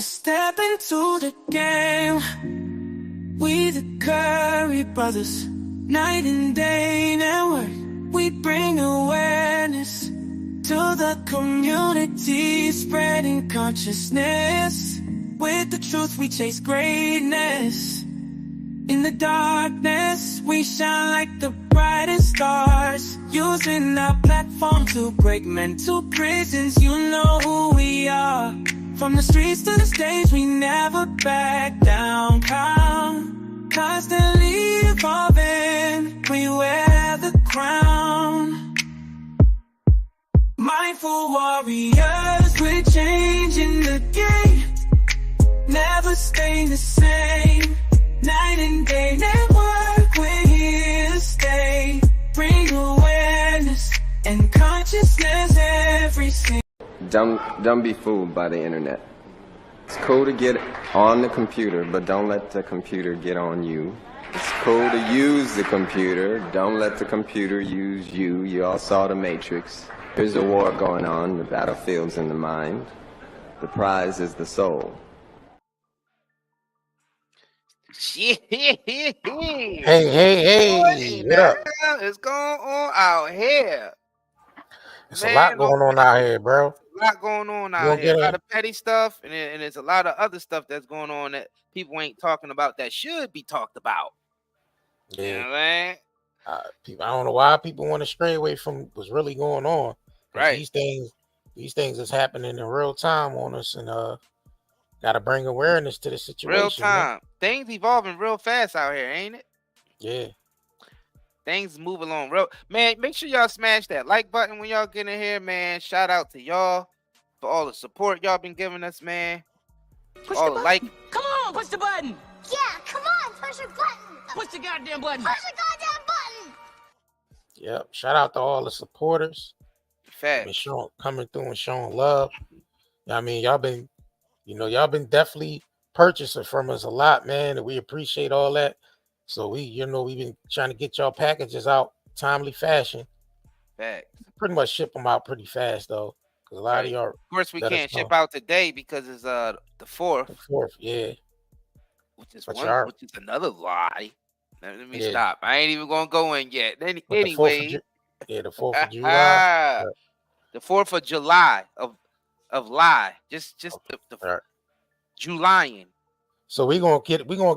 Step into the game. We the Curry brothers, night and day network. We bring awareness to the community, spreading consciousness. With the truth we chase greatness. In the darkness we shine like the brightest stars, using our platform to break mental prisons. You know who we are. From the streets to the stage, we never back down. Constantly evolving, we wear the crown. Mindful warriors, we're changing the game. Never staying the same. Night and day network, we're here to stay. Bring awareness and consciousness every single. Don't be fooled by the internet. It's cool to get on the computer, but don't let the computer get on you. It's cool to use the computer, don't let the computer use you. You all saw The Matrix. There's a war going on, the battlefield's in the mind. The prize is the soul. Shit. Hey, What what up? is going on out here? There's a lot going on out here, bro. A lot going on out here. A lot of petty stuff, and there's a lot of other stuff that's going on that people ain't talking about that should be talked about. Yeah. You know what I mean? I don't know why people want to stray away from what's really going on. Right. These things is happening in real time on us, and got to bring awareness to the situation. Real time. Man. Things evolving real fast out here, ain't it? Yeah. Things move along real. Man, make sure y'all smash that like button when y'all get in here, man. Shout out to y'all for all the support y'all been giving us, man. Push all the the button. Come on, push the button. Yeah, come on, push the button. Push the goddamn button. Push the goddamn button. Yep. Shout out to all the supporters. Facts. Coming through and showing love. I mean, y'all been definitely purchasing from us a lot, man, and we appreciate all that. So we've been trying to get y'all packages out timely fashion. Facts. Pretty much ship them out pretty fast though, because a lot of y'all. Of course, we can't ship out today because it's the 4th. The 4th, yeah. Which is another lie. Let me stop. I ain't even gonna go in yet. Anyway, the 4th of July. The 4th of July of lie. Just the Julying. So we're gonna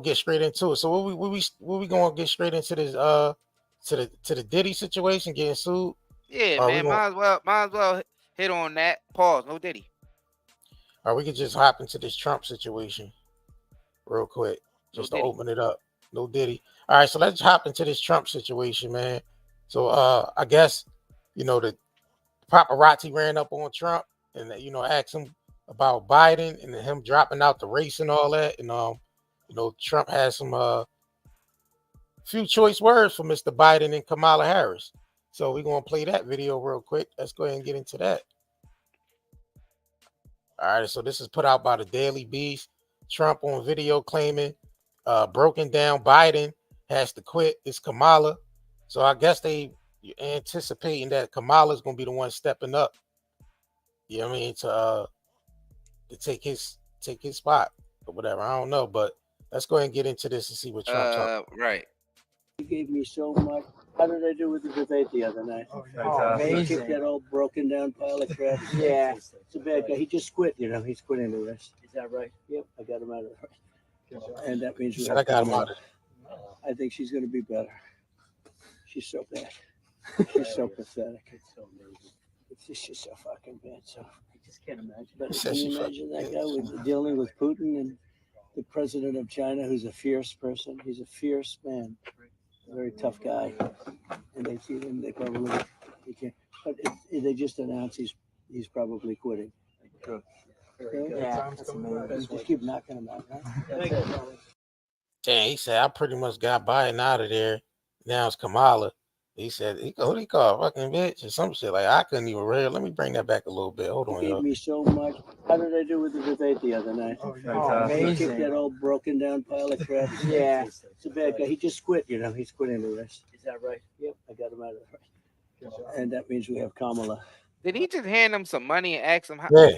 get straight into it. So what we gonna get straight into this to the Diddy situation, getting sued? Yeah, man. Might as well hit on that. Pause. No Diddy. Or we could just hop into this Trump situation real quick, just to open it up. No Diddy. All right, so let's hop into this Trump situation, man. So I guess the paparazzi ran up on Trump and asked him about Biden and him dropping out the race and all that. And Trump has some few choice words for Mr. Biden and Kamala Harris. So we're gonna play that video real quick. Let's go ahead and get into that. All right, so this is put out by the Daily Beast. Trump on video claiming broken down Biden has to quit. It's Kamala. So I guess they anticipating that Kamala's gonna be the one stepping up. You know what I mean? To take his spot or whatever. I don't know, but let's go ahead and get into this and see what Trump right. He gave me so much. How did I do with the debate the other night? Amazing. That old broken down pile of crap. Yeah. It's a bad guy. He just quit, he's quitting the rest. Is that right? Yep, I got him out of the race. And that means I got him out of it. I think she's going to be better. She's so bad. She's so pathetic. It's so amazing. It's just so fucking bad. So I just can't imagine. But can you imagine that guy dealing with Putin and the president of China, who's a fierce person? He's a fierce man, a very tough guy. And they see him, they probably he can't. But they just announced he's probably quitting. Good. Yeah, that's amazing. Just keep knocking him out. Huh? Yeah, he said I pretty much got Biden out of there. Now it's Kamala. He said, who he called fucking bitch or some shit. Like, I couldn't even read. Let me bring that back a little bit. Hold on, He gave me so much. How did I do with the debate the other night? Amazing. That old broken down pile of crap. Yeah. It's a bad guy. He just quit, he's quitting the rest. Is that right? Yep, I got him out of the race. And that means we have Kamala. Did he just hand him some money and ask him how? Yeah.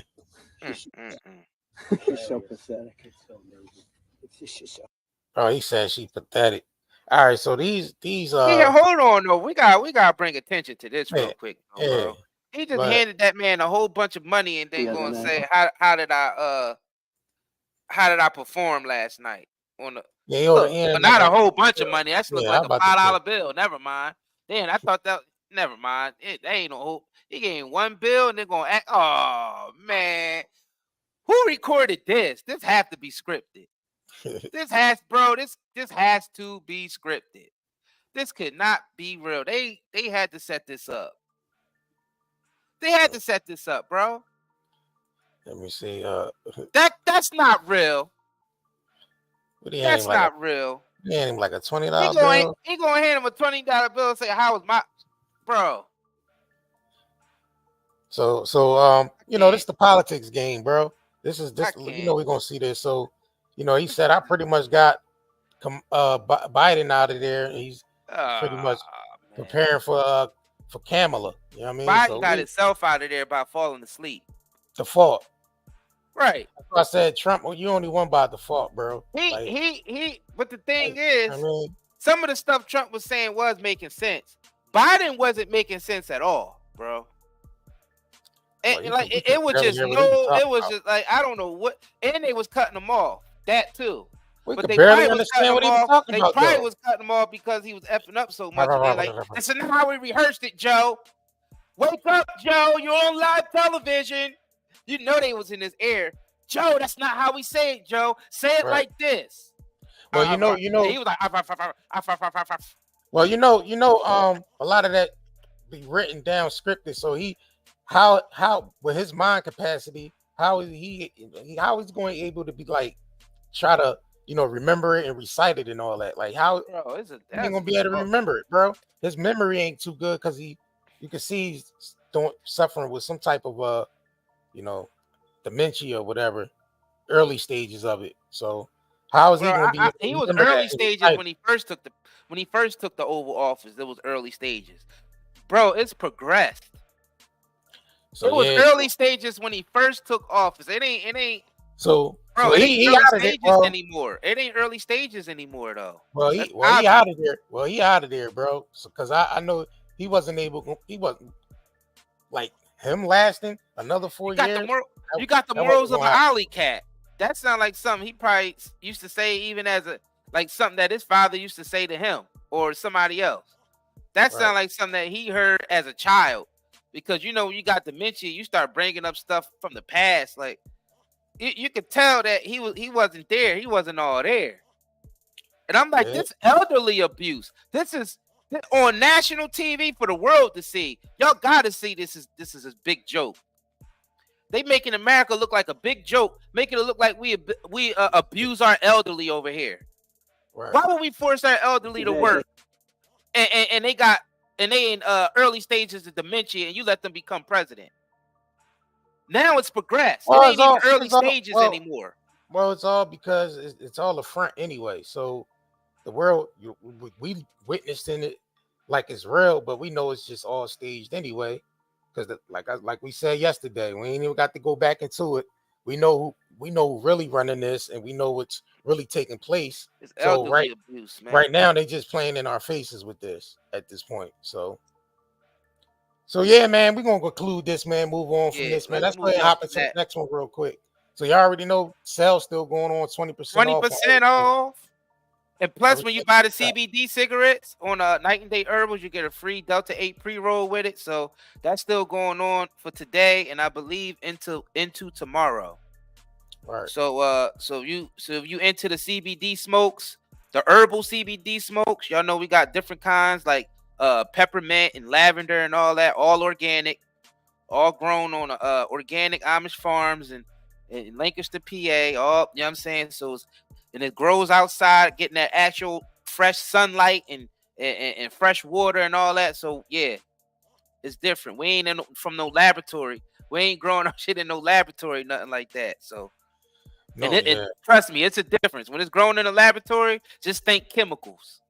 She's so pathetic. It's so amazing. It's just so. Oh, he said she pathetic. All right, so these Yeah, hold on though. We gotta bring attention to this real yeah, quick, though, yeah, bro. He just but handed that man a whole bunch of money and then The other gonna night. say how did I perform last night on the yeah, he oughta look, hand not a nigga. whole bunch of money. That's look Yeah, I'm like a about to say. $5 bill. Never mind. Damn, I thought that. Never mind. That ain't no hope. He gave one bill and they're gonna act. Oh man, who recorded this? This have to be scripted. This has to be scripted. This could not be real. They had to set this up. They had to set this up, bro. Let me see. That's not real. That's Like not real. he handed him like a $20 bill. He gonna hand him a $20 bill and say, "How was my bro?" So this is the politics game, bro. This. We're gonna see this. So, he said I pretty much got Biden out of there. And he's pretty much preparing for Kamala. You know what I mean? Biden got himself out of there by falling asleep. Default. Right. That's why I said Trump. Well, you only won by default, bro. He. But the thing is, I mean, some of the stuff Trump was saying was making sense. Biden wasn't making sense at all, bro. And it was just like I don't know what, and they was cutting them off. That too. But they barely understand what he was talking about. They probably was cutting him off because he was effing up so much. And they're like, this is not how we rehearsed it, Joe. Wake up, Joe. You're on live television. You know they was in his ear. Joe, that's not how we say it, Joe. Say it like this. Well, he was like, well, a lot of that be written down, scripted. So how with his mind capacity, how is he's going able to be like try to remember it and recite it and all that? Like how he ain't gonna be able to remember it, bro. His memory ain't too good because you can see he's suffering with some type of dementia or whatever, early stages of it. So how is he going to be? He was early stages when he first took the Oval Office. It was early stages, bro. It's progressed. So it was early stages when he first took office. It ain't. So bro, it ain't early stages anymore. It ain't early stages anymore though. Well, he out of there. Well, he out of there, bro. So because I know he wasn't like him lasting another 4 years. You got the morals of an alley cat. That sounds like something he probably used to say, even as something that his father used to say to him or somebody else. That sounds like something that he heard as a child, because when you got dementia, you start bringing up stuff from the past. Like you could tell that he wasn't there. He wasn't all there. And I'm like, this elderly abuse. This is on national TV for the world to see. Y'all got to see this is a big joke. They making America look like a big joke, making it look like we abuse our elderly over here. Right. Why would we force our elderly to work? And they in early stages of dementia, and you let them become president. Now it's progressed. It ain't even early stages anymore. Well, it's all because it's all a front anyway. So the world, we witnessing it like it's real, but we know it's just all staged anyway. Because like we said yesterday, we ain't even got to go back into it. We know who really running this, and we know what's really taking place. It's elderly abuse, man. Right now they just playing in our faces with this at this point. So yeah, man, we're gonna conclude this, man. Move on from this, man. Let's go ahead and hop into the next one real quick. So y'all already know sales still going on 20% 20% off. And plus, when you buy the CBD cigarettes on Night and Day Herbals, you get a free Delta 8 pre-roll with it. So that's still going on for today, and I believe into tomorrow. Right. So if you into the CBD smokes, the herbal CBD smokes, y'all know we got different kinds like peppermint and lavender and all that, all organic, all grown on organic Amish farms and Lancaster, PA. All, you know what I'm saying? So and it grows outside, getting that actual fresh sunlight and fresh water and all that. So yeah, it's different. We ain't from no laboratory. We ain't growing our shit in no laboratory, nothing like that. So, trust me, it's a difference. When it's grown in a laboratory, just think chemicals.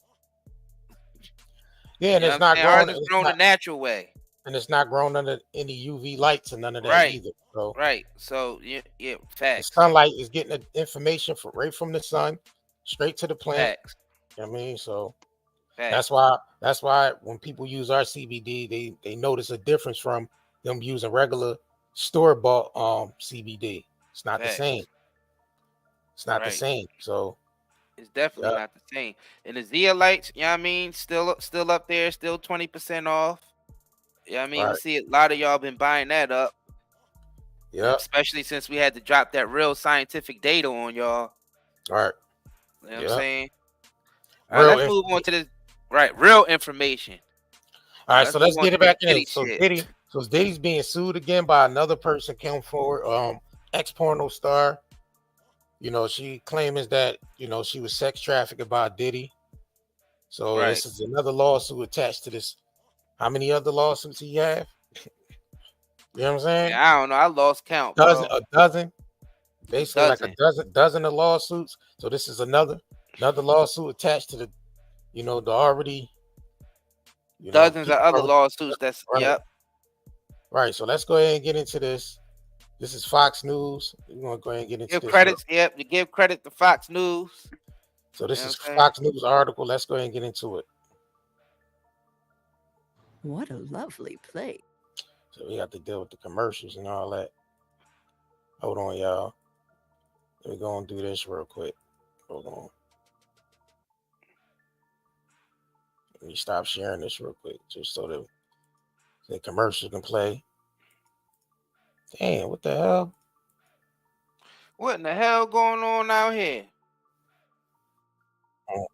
Yeah, and it's not grown. It's grown the natural way. and it's not grown under any UV lights and none of that Right. either. So Right. So yeah, the facts. sunlight is getting the information right from the sun straight to the plant. Facts. You know what I mean? So Facts. that's why when people use our CBD, they notice a difference from them using regular store bought CBD. It's not the same. Facts. It's not the Right. same. So It's definitely yeah, not the same. And the Zeolites, you know what I mean, still up there, still 20% off. You know what I mean? We right. see a lot of y'all been buying that up, Yeah, especially since we had to drop that real scientific data on y'all. right. You know what I'm Yeah. saying? All right, Real let's move on to this. Right, real information. All right, Let's so move let's on get to it this back in. Diddy shit. So Diddy's being sued again by another person came forward, ex-porno star. You know, she claims that, you know, she was sex trafficked by Diddy. So Right. this is another lawsuit attached to this. How many other lawsuits he have? You know what I'm saying? Yeah, I don't know. I lost count, bro. A dozen, A basically like dozen. a dozen of lawsuits. So this is another lawsuit attached to the, you know, the already, you know, Dozens of people other already, lawsuits. That's right. yep. Right. So let's go ahead and get into this. This is Fox News. We're gonna go ahead and get into Give this. credits. Yep, you give credit to Fox News. So this You know is what I'm saying? Fox News article. Let's go ahead and get into it. What a lovely place. So we have to deal with the commercials and all that. Hold on, y'all. Let me go and do this real quick. Hold on. Let me stop sharing this real quick, just so that the commercials can play. Damn, what the hell? What in the hell going on out here? Oh.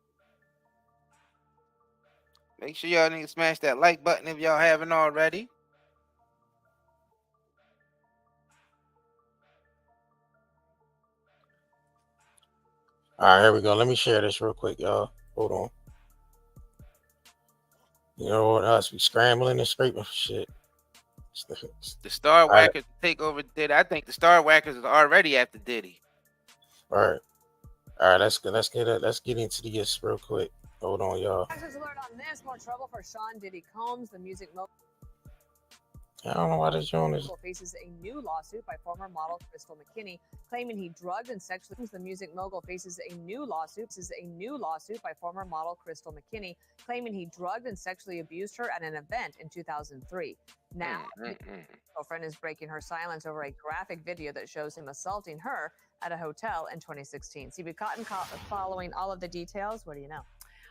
Make sure y'all niggas smash that like button if y'all haven't already. All right, here we go. Let me share this real quick, y'all. Hold on. You know what else? We scrambling and scraping for shit. The Star All right. Whackers take over Diddy. I think the Star Whackers is already after Diddy. All right. All right, let's get into this real quick. Hold on, y'all. Alert on this. More trouble for Sean Diddy Combs, the music mogul. I don't know why this joint is. Faces a new lawsuit by former model Crystal McKinney, claiming he drugged and sexually. The music mogul faces a new lawsuit. This is a new lawsuit by former model Crystal McKinney, claiming he drugged and sexually abused her at an event in 2003. Now, girlfriend is breaking her silence over a graphic video that shows him assaulting her at a hotel in 2016. CB Cotton following all of the details. What do you know?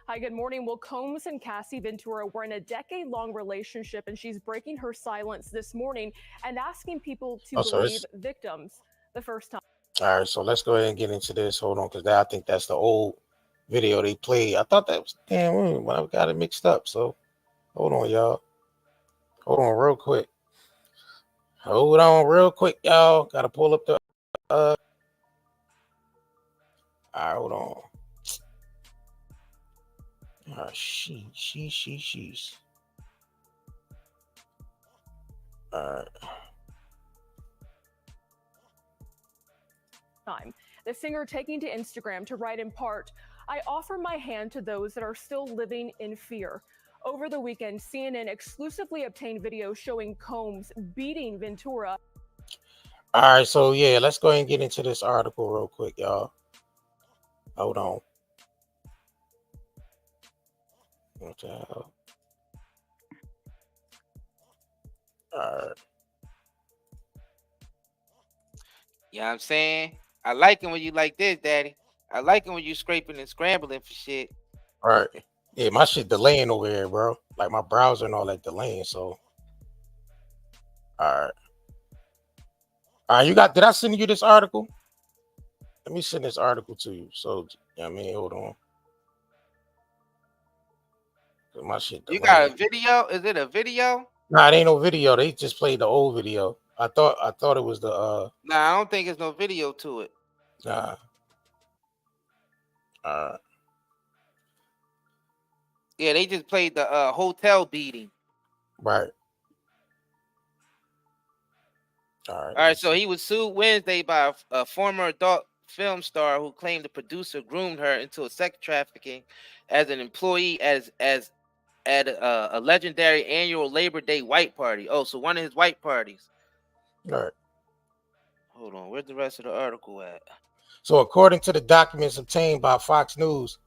Hi, good morning. Well, Combs and Cassie Ventura were in a decade-long relationship, and she's breaking her silence this morning and asking people to believe victims the first time. All right, so let's go ahead and get into this. Hold on, because I think that's the old video they played. I thought that was damn. I got it mixed up. So hold on, y'all. Hold on, real quick. Hold on, real quick, y'all. Got to pull up the. All right, hold on. She's. All right. Time. The singer taking to Instagram to write in part, "I offer my hand to those that are still living in fear." Over the weekend, CNN exclusively obtained video showing Combs beating Ventura. All right, so yeah, let's go ahead and get into this article real quick, y'all. Hold on. What the hell? All right. You know what I'm saying? I like it when you like this, Daddy. I like it when you scraping and scrambling for shit. All right. Yeah, my shit delaying over here, bro. Like my browser and all that delaying. So, all right. All right, you got. Did I send you this article? Let me send this article to you. So, I mean, hold on. My shit delaying. You got a video? Is it a video? Nah, it ain't no video. They just played the old video. I thought it was the. Nah, I don't think there's no video to it. Nah. Yeah, they just played the hotel beating. Right. All right, so he was sued Wednesday by a former adult film star who claimed the producer groomed her into a sex trafficking as an employee at a legendary annual Labor Day white party. Oh, so one of his white parties. All right. Hold on, where's the rest of the article at? So, according to the documents obtained by Fox News,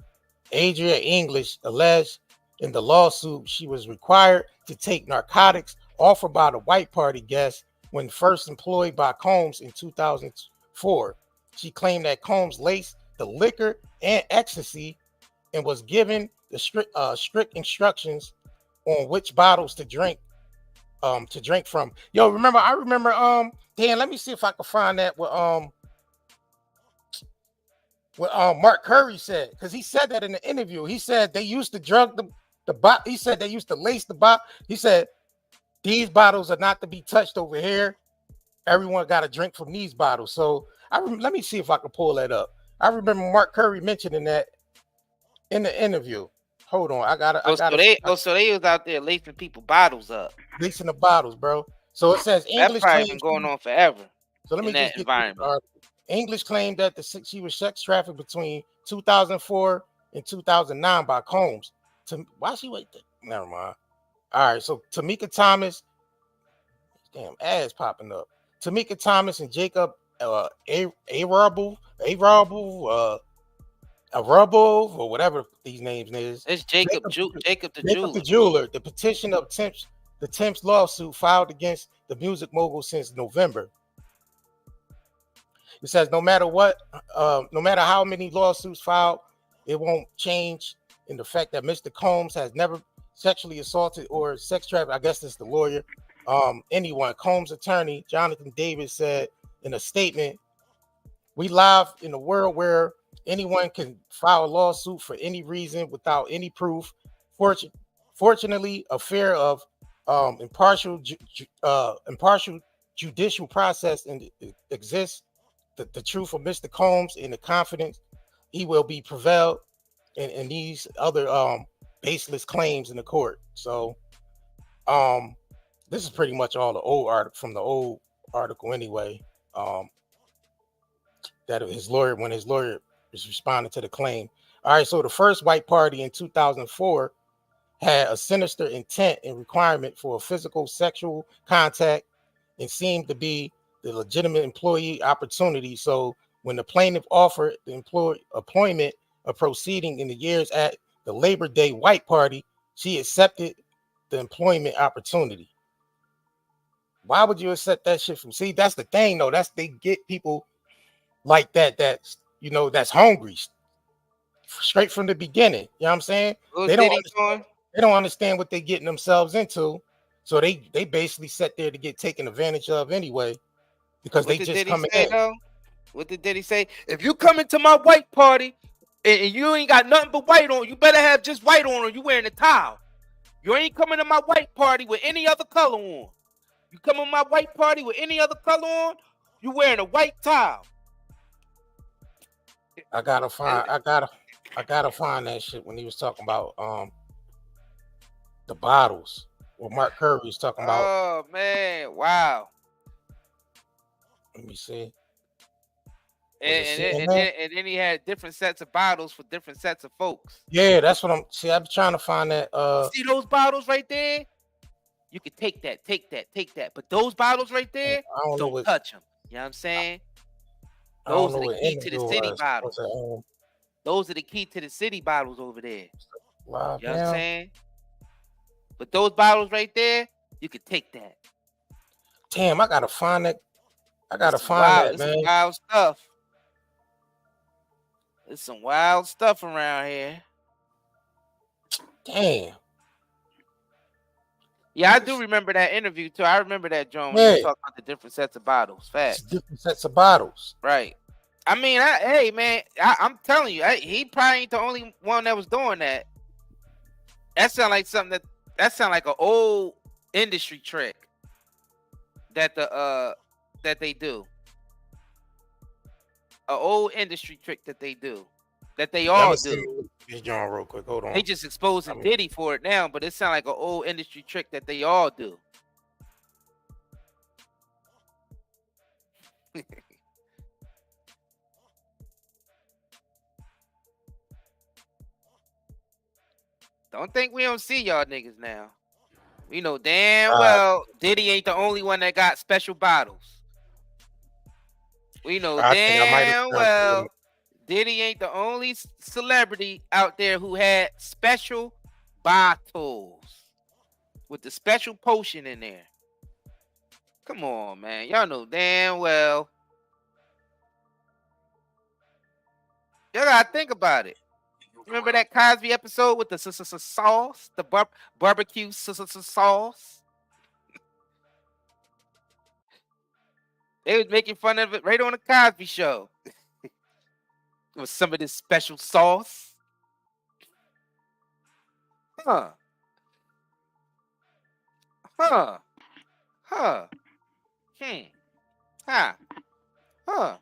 Adria English alleged in the lawsuit she was required to take narcotics offered by the white party guests when first employed by Combs in 2004. She claimed that Combs laced the liquor and ecstasy and was given the strict instructions on which bottles to drink from. Yo, I remember Dan, let me see if I can find that what Mark Curry said, because he said that in the interview. He said they used to drug the bot. He said they used to lace the bot. He said these bottles are not to be touched over here. Everyone got to drink from these bottles. So let me see if I can pull that up. I remember Mark Curry mentioning that in the interview. Hold on, So they was out there lacing people bottles up, lacing the bottles, bro. So it says English that probably been going on forever. So let me just get environment. English claimed that she was sex trafficked between 2004 and 2009 by Combs. Why she wait? Never mind. All right, so Tamika Thomas, damn ass popping up. Tamika Thomas and Jacob Arable, or whatever these names is. It's Jacob the Jeweler. Jeweler. The petition of the Temps lawsuit filed against the music mogul since November. It says no matter how many lawsuits filed, it won't change in the fact that Mr. Combs has never sexually assaulted or sex trafficked. I guess it's the lawyer. Anyone. Combs' attorney, Jonathan Davis, said in a statement, "We live in a world where anyone can file a lawsuit for any reason without any proof. Fortunately, a fair of impartial judicial process exists. The truth of Mr. Combs and the confidence he will be prevailed in these other baseless claims in the court." So this is pretty much all the old article from the old article anyway. That his lawyer is responding to the claim. All right, so the first white party in 2004 had a sinister intent and requirement for a physical sexual contact and seemed to be the legitimate employee opportunity. So when the plaintiff offered the employment of proceeding in the years at the Labor Day white party, she accepted the employment opportunity. Why would you accept that shit from? See, that's the thing, though. They get people like that. That's hungry straight from the beginning. You know what I'm saying? They don't understand what they're getting themselves into. So they basically sat there to get taken advantage of anyway. Because they just coming in. What did Diddy say? If you come into my white party and you ain't got nothing but white on, you better have just white on or you wearing a towel. You ain't coming to my white party with any other color on. You come to my white party with any other color on, you wearing a white towel. I gotta find that shit when he was talking about the bottles. What Mark Curry was talking about. Oh man, wow. Let me see. And then he had different sets of bottles for different sets of folks. Yeah, that's what I'm trying to find that. See those bottles right there? You can take that. But those bottles right there, don't touch them. You know what I'm saying? Those are the key to the city bottles. Those are the key to the city bottles over there. Wow, you know what I'm saying? But those bottles right there, you can take that. Damn, I gotta find that. Man. Some wild stuff. There's some wild stuff around here. Damn. Yeah, I do remember that interview too. I remember that, John, when you talk about the different sets of bottles. Facts. Different sets of bottles. Right. I mean, hey man, I'm telling you, he probably ain't the only one that was doing that. That sound like something that sound like an old industry trick that they do. An old industry trick that they do. That they all do. John, real quick, hold on. They just exposing Diddy for it now, but it sounds like an old industry trick that they all do. Don't think we don't see y'all niggas now. We know damn Uh, well Diddy ain't the only one that got special bottles. We know I think I might have damn jumped in. well Diddy ain't the only celebrity out there who had special bottles with the special potion in there. Come on, man. Y'all know damn well. Y'all gotta think about it. Remember that Cosby episode with the sauce, the barbecue sauce? They was making fun of it right on the Cosby Show. With some of this special sauce. Huh. Huh. Huh. Hmm. Huh. Huh.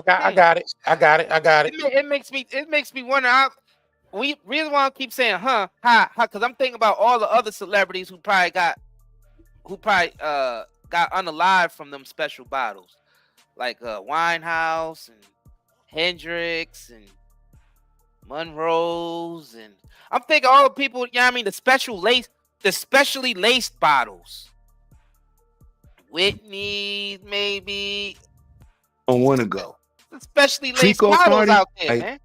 I got it. I got it. I got it. It makes me wonder how we really want to keep saying huh, because I'm thinking about all the other celebrities who probably got unalived from them special bottles. Like Winehouse and Hendrix and Monroe's, and I'm thinking all the people, you know what I mean, the specially laced bottles. Whitney, maybe. Don't want to go. Especially laced Freak off bottles party, out there, right? man.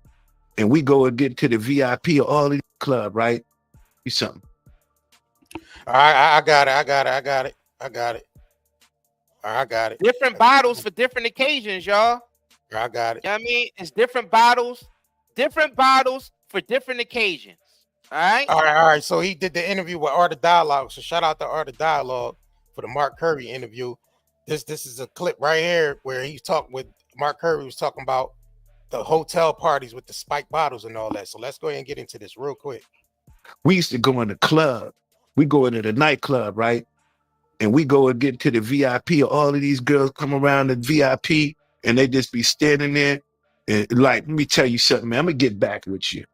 And we go and get to the VIP of all the club, right? You something. I got it. I got it. I got it. I got it. I got it. Different bottles for different occasions, y'all. I got it. You know what I mean? It's different bottles for different occasions. All right. All right. So he did the interview with Art of Dialogue. So shout out to Art of Dialogue for the Mark Curry interview. This is a clip right here where he's talking with Mark Curry was talking about the hotel parties with the spiked bottles and all that. So let's go ahead and get into this real quick. We used to go in the club. We go into the nightclub, right? And we go and get to the VIP. All of these girls come around the VIP and they just be standing there. And like, let me tell you something, man. I'm gonna get back with you.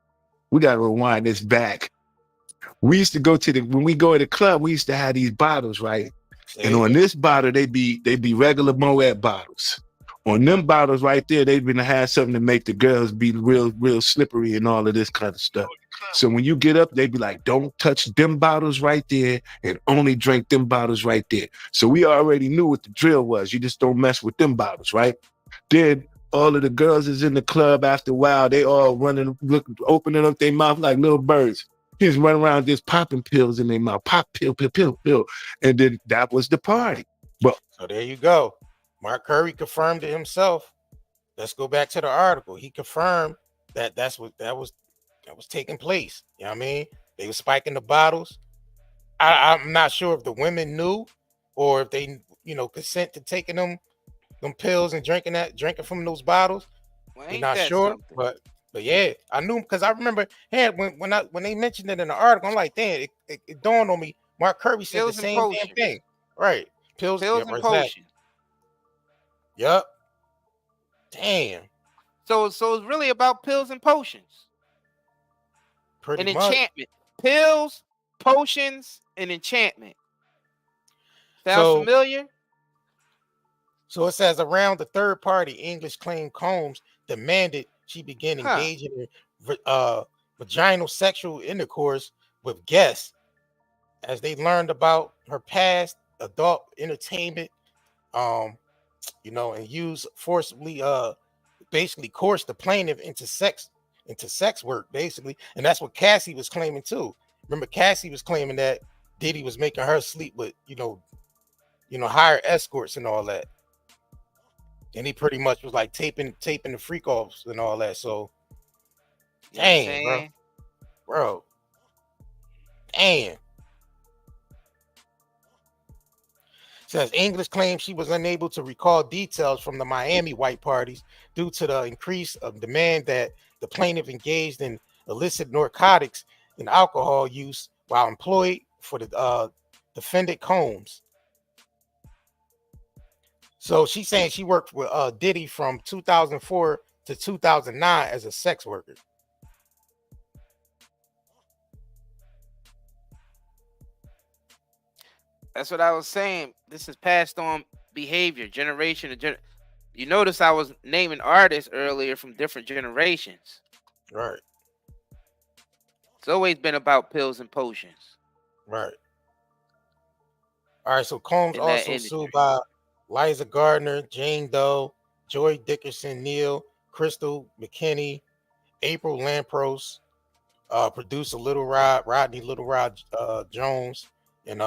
We gotta rewind this back. We used to go to when we go to the club, we used to have these bottles, right? And on this bottle, they be regular Moet bottles. On them bottles right there, they've been to have something to make the girls be real slippery and all of this kind of stuff. So when you get up, they be like, don't touch them bottles right there and only drink them bottles right there. So we already knew what the drill was. You just don't mess with them bottles, right? Then all of the girls is in the club after a while. They all running, opening up their mouth like little birds. Just run around just popping pills in their mouth. Pop, pill. And then that was the party. But so there you go. Mark Curry confirmed it himself. Let's go back to the article. He confirmed that that was taking place. You know what I mean? They were spiking the bottles. I'm not sure if the women knew or if they, consent to taking them pills and drinking from those bottles. Well, I'm not sure, something? But yeah, I knew because I remember when they mentioned it in the article, I'm like, damn, it dawned on me. Mark Kirby said pills the same damn thing, right? Pills and potions. Yep. Damn. So it's really about pills and potions. Pretty and much. Enchantment. Pills, potions, and enchantment. Sounds familiar? So it says around the third party, English claimed Combs demanded she begin engaging in vaginal sexual intercourse with guests as they learned about her past adult entertainment, and use forcibly, basically coerce the plaintiff into sex work, basically. And that's what Cassie was claiming too. Remember, Cassie was claiming that Diddy was making her sleep with, hire escorts and all that. And he pretty much was like taping the freak offs and all that. So, dang, bro. Damn. Says English claims she was unable to recall details from the Miami white parties due to the increase of demand that the plaintiff engaged in illicit narcotics and alcohol use while employed for the defendant Combs. So she's saying she worked with Diddy from 2004 to 2009 as a sex worker. That's what I was saying. This is passed on behavior, generation to generation. You notice I was naming artists earlier from different generations. Right. It's always been about pills and potions. Right. All right. So Combs In that also industry. sued by Liza Gardner, Jane Doe, Joy Dickerson Neal, Crystal McKinney, April Lampros, producer Rodney Little Rod Jones, and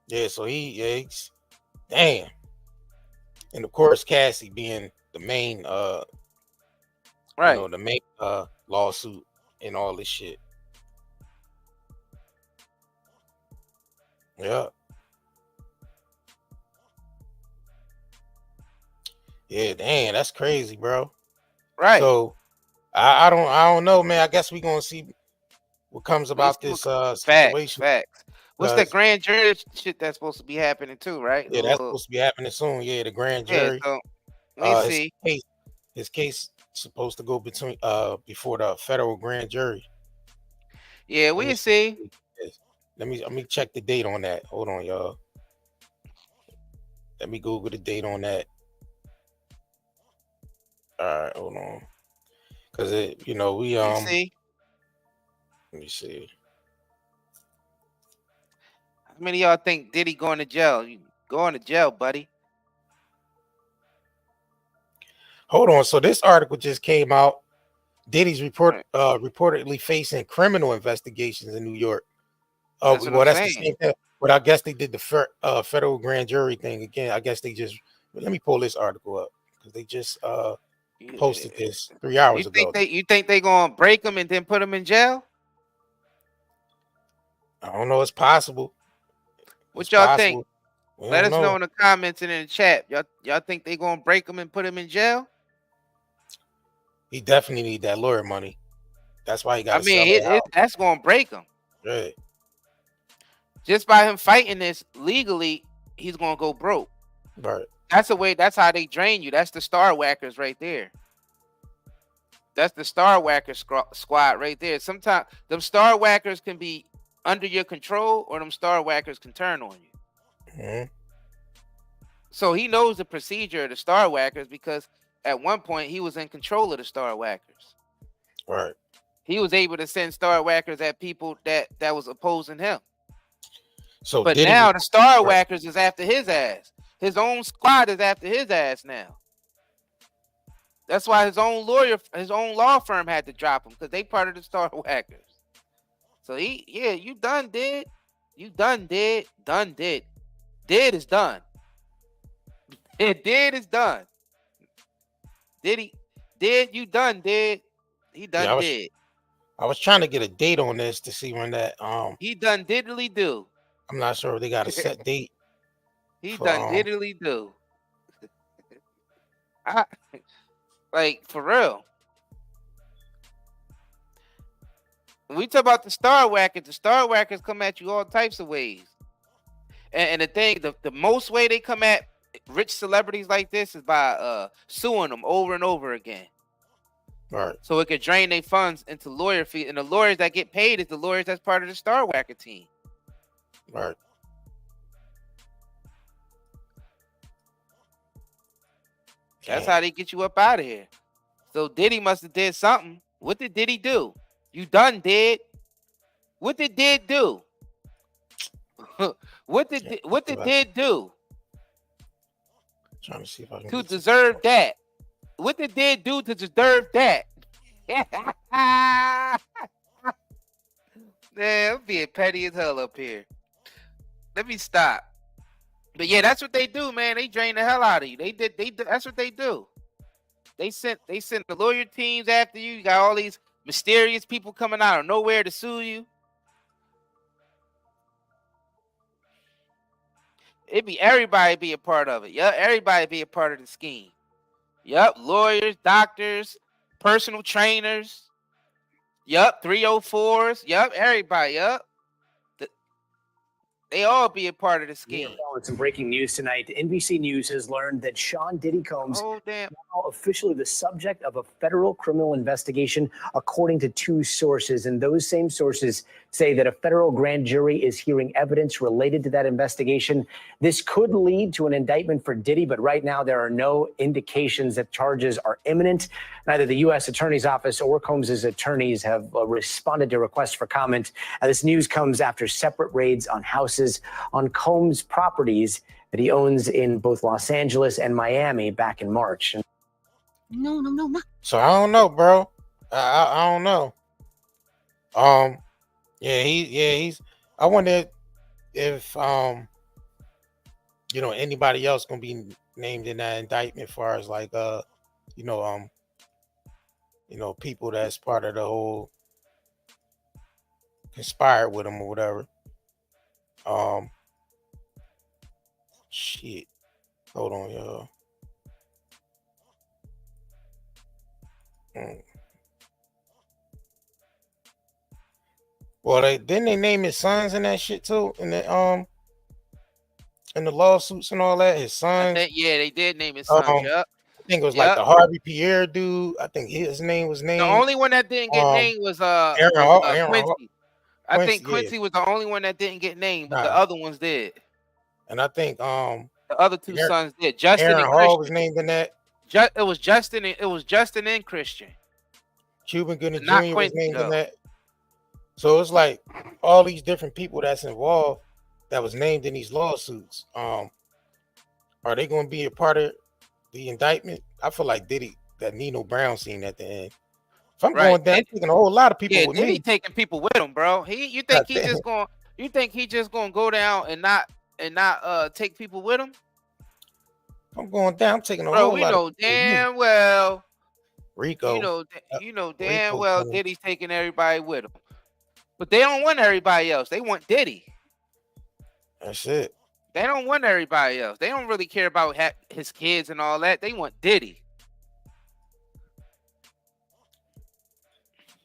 yeah. So he's damn, and of course Cassie being the main Right. you know, the main lawsuit and all this shit. Yeah. Yeah, damn, that's crazy, bro. Right. So I don't know, man. I guess we're gonna see what comes about this situation. Facts. What's that grand jury shit that's supposed to be happening too, right? Yeah, that's supposed to be happening soon. Yeah, the grand Yeah, jury. so let me see. His case supposed to go before the federal grand jury. Yeah, we see. Let me check the date on that. Hold on, y'all. Let me Google the date on that. All right, hold on. Cause we see. Let me see. How many of y'all think Diddy going to jail? You going to jail, buddy. Hold on. So this article just came out. Diddy's reportedly facing criminal investigations in New York. That's what I'm that's saying. the same thing. But I guess they did the federal grand jury thing again. I guess they just let me pull this article up because they just posted this 3 hours ago. You think they gonna break them and then put them in jail? I don't know. It's possible. What y'all think? Let us know in the comments and in the chat. Y'all think they gonna break him and put him in jail? He definitely need that lawyer money. That's why he got. That's gonna break him. Right. Just by him fighting this legally, he's gonna go broke. Right. That's how they drain you. That's the star whackers right there. That's the star whacker squad right there. Sometimes them star whackers can be under your control, or them star whackers can turn on you. Mm-hmm. So he knows the procedure of the star whackers because at one point he was in control of the star whackers. Right. He was able to send star whackers at people that was opposing him. So but now the star whackers is after his ass. His own squad is after his ass now. That's why his own law firm had to drop him because they part of the star whackers. So you done did. You done did. Done did. Did is done. Did is done. You done did. He done did. I was trying to get a date on this to see when that he done diddly do. I'm not sure if they got a set date. He done diddly do. Like for real. When we talk about the star whackers come at you all types of ways. And the thing, the most way they come at rich celebrities like this is by suing them over and over again. Right. So it could drain their funds into lawyer fees. And the lawyers that get paid is the lawyers that's part of the star whacker team. Right. That's how they get you up out of here. So Diddy must have did something. What did Diddy do? You done did. What did Did do? What did Did do? Trying to see if I can to deserve that. What did Did do to deserve that? Man, I'm being petty as hell up here. Let me stop. But yeah, that's what they do, man. They drain the hell out of you. That's what they do. They sent the lawyer teams after you. You got all these mysterious people coming out of nowhere to sue you. Everybody be a part of it. Yep, everybody be a part of the scheme. Yep, lawyers, doctors, personal trainers. Yep, 304s. Yep, everybody. Yep. They all be a part of the scheme. With some breaking news tonight, NBC News has learned that Sean Diddy Combs is now officially the subject of a federal criminal investigation, according to two sources. And those same sources say that a federal grand jury is hearing evidence related to that investigation. This could lead to an indictment for Diddy, but right now there are no indications that charges are imminent. Neither the U.S. Attorney's Office or Combs' attorneys have responded to requests for comment. This news comes after separate raids on houses on Combs' properties that he owns in both Los Angeles and Miami back in March. No. So I don't know, bro. I don't know. He's. I wonder if anybody else gonna be named in that indictment, as far as like people that's part of the whole conspired with him or whatever. Shit. Hold on, y'all. Well, didn't they name his sons in that shit too? In the lawsuits and all that, his sons. They did name his sons. Yep. I think it was like the Harvey Pierre dude. I think his name was named. The only one that didn't get named was Quincy. I think Quincy was the only one that didn't get named, but the other ones did. And I think the other two sons did. Justin Aaron and Hall Christian was named in that. It was Justin and Christian. Cuban Gooding Jr. Not was Quincy, named though. in that. So it's like all these different people that's involved that was named in these lawsuits. Are they going to be a part of the indictment? I feel like Diddy, that Nino Brown scene at the end. If I'm going down, I'm taking a whole lot of people with Diddy me. taking people with him, bro. You think he just going to go down and not take people with him? I'm going down. I'm taking a Bro, whole we lot know of damn well. Rico. You know damn Rico well coming. Diddy's taking everybody with him. But they don't want everybody else. They want Diddy. That's it. They don't want everybody else. They don't really care about his kids and all that. They want Diddy.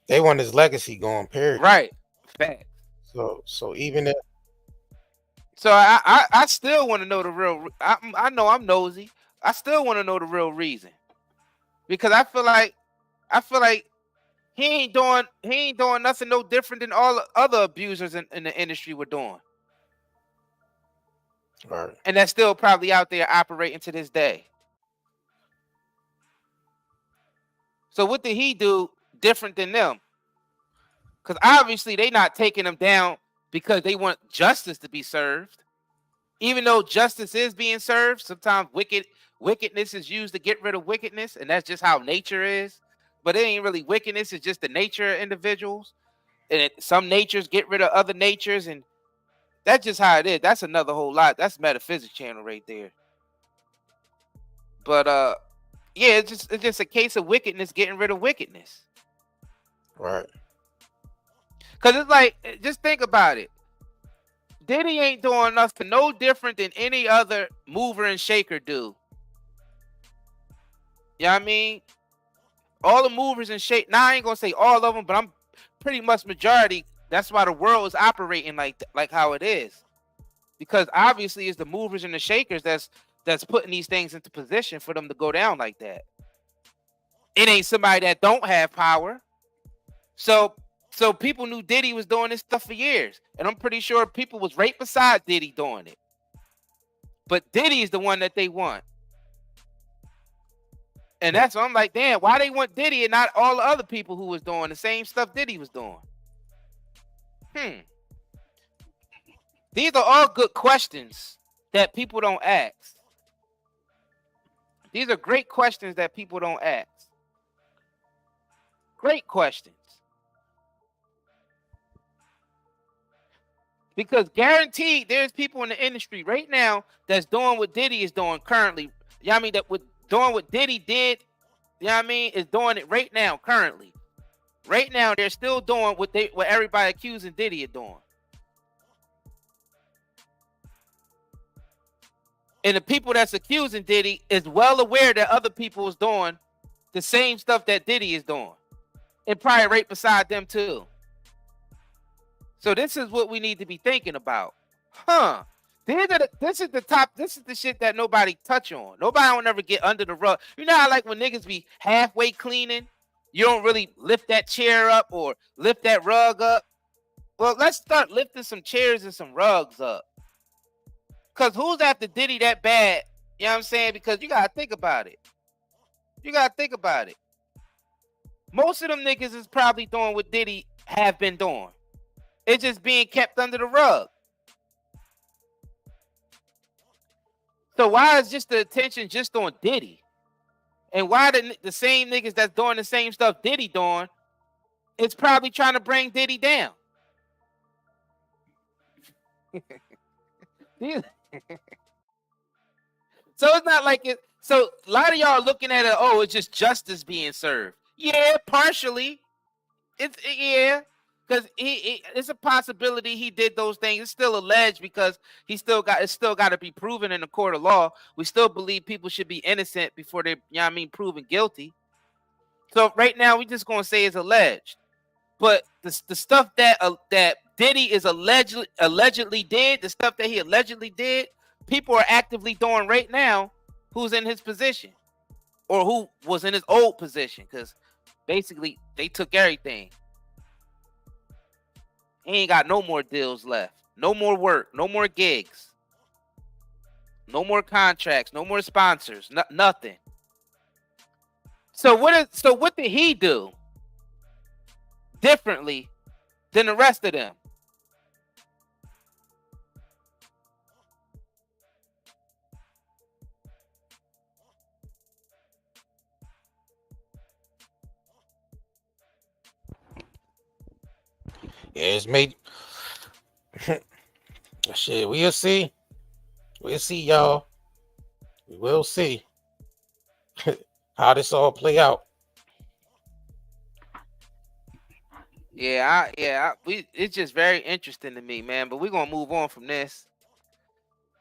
They want his legacy going, period. Right. Fact. So even if So I still want to know the real. I know I'm nosy. I still want to know the real reason, because I feel like he ain't doing nothing no different than all the other abusers in the industry were doing. Right. And that's still probably out there operating to this day. So what did he do different than them? Because obviously they not taking him down because they want justice to be served. Even though justice is being served, sometimes wickedness is used to get rid of wickedness, and that's just how nature is. But it ain't really wickedness, it's just the nature of individuals. And some natures get rid of other natures, and that's just how it is. That's another whole lot. That's Metaphysics channel right there. But yeah, it's just a case of wickedness getting rid of wickedness. Right. Because it's like, just think about it. Diddy ain't doing nothing no different than any other mover and shaker do. You know what I mean? All the movers and shake. Now I ain't gonna say all of them, but I'm pretty much majority. That's why the world is operating like how it is. Because obviously it's the movers and the shakers that's putting these things into position for them to go down like that. It ain't somebody that don't have power. So people knew Diddy was doing this stuff for years. And I'm pretty sure people was right beside Diddy doing it. But Diddy is the one that they want. And that's why I'm like, damn, why they want Diddy and not all the other people who was doing the same stuff Diddy was doing? These are all good questions that people don't ask. These are great questions that people don't ask. Great questions. Because guaranteed there's people in the industry right now that's doing what Diddy is doing currently. You know what I mean? That with doing what Diddy did, you know what I mean, is doing it right now, currently. Right now, they're still doing what everybody accusing Diddy of doing. And the people that's accusing Diddy is well aware that other people is doing the same stuff that Diddy is doing. And probably right beside them too. So this is what we need to be thinking about. This is the shit that nobody touch on. Nobody will never get under the rug. You know how like when niggas be halfway cleaning, you don't really lift that chair up or lift that rug up. Well, let's start lifting some chairs and some rugs up. Because who's after Diddy that bad? You know what I'm saying? Because you got to think about it. You got to think about it. Most of them niggas is probably doing what Diddy have been doing. It's just being kept under the rug. So why is just the attention just on Diddy? And why the same niggas that's doing the same stuff Diddy doing is probably trying to bring Diddy down? So it's not like it. So a lot of y'all looking at it, oh, it's just justice being served. Yeah, partially. Yeah, because it's a possibility he did those things. It's still alleged because it's still got to be proven in the court of law. We still believe people should be innocent before they, proven guilty. So right now we just gonna say it's alleged. But the stuff that Diddy is allegedly did, the stuff that he allegedly did, people are actively doing right now. Who's in his position, or who was in his old position? Because basically they took everything. He ain't got no more deals left, no more work, no more gigs, no more contracts, no more sponsors, nothing. So what did he do differently than the rest of them? Yeah, it's made. Shit, we'll see. We'll see, y'all. We will see how this all play out. It's just very interesting to me, man. But we're gonna move on from this.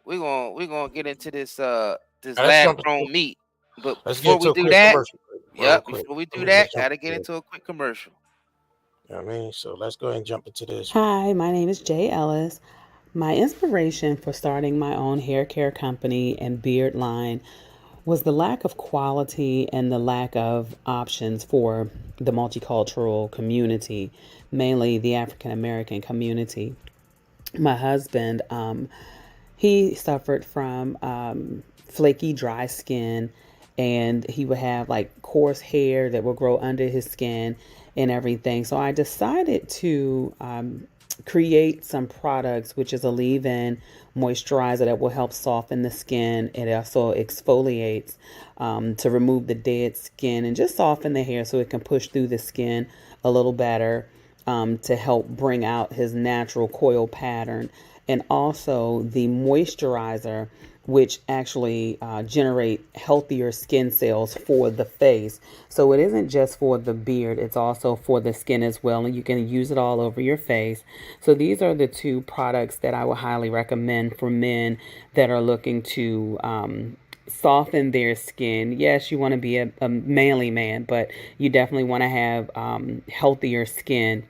We're gonna get into this lab grown meat. But before we do that, before we do that, gotta get into a quick commercial. You know what I mean? So let's go ahead and jump into this. Hi, my name is Jay Ellis. My inspiration for starting my own hair care company and beard line was the lack of quality and the lack of options for the multicultural community, mainly the African American community. My husband, he suffered from flaky, dry skin, and he would have like coarse hair that would grow under his skin and everything. So I decided to create some products, which is a leave-in moisturizer that will help soften the skin. It also exfoliates to remove the dead skin and just soften the hair so it can push through the skin a little better to help bring out his natural coil pattern. And also the moisturizer, which actually generate healthier skin cells for the face. So it isn't just for the beard, it's also for the skin as well. And you can use it all over your face. So these are the two products that I would highly recommend for men that are looking to soften their skin. Yes, you want to be a manly man, but you definitely want to have healthier skin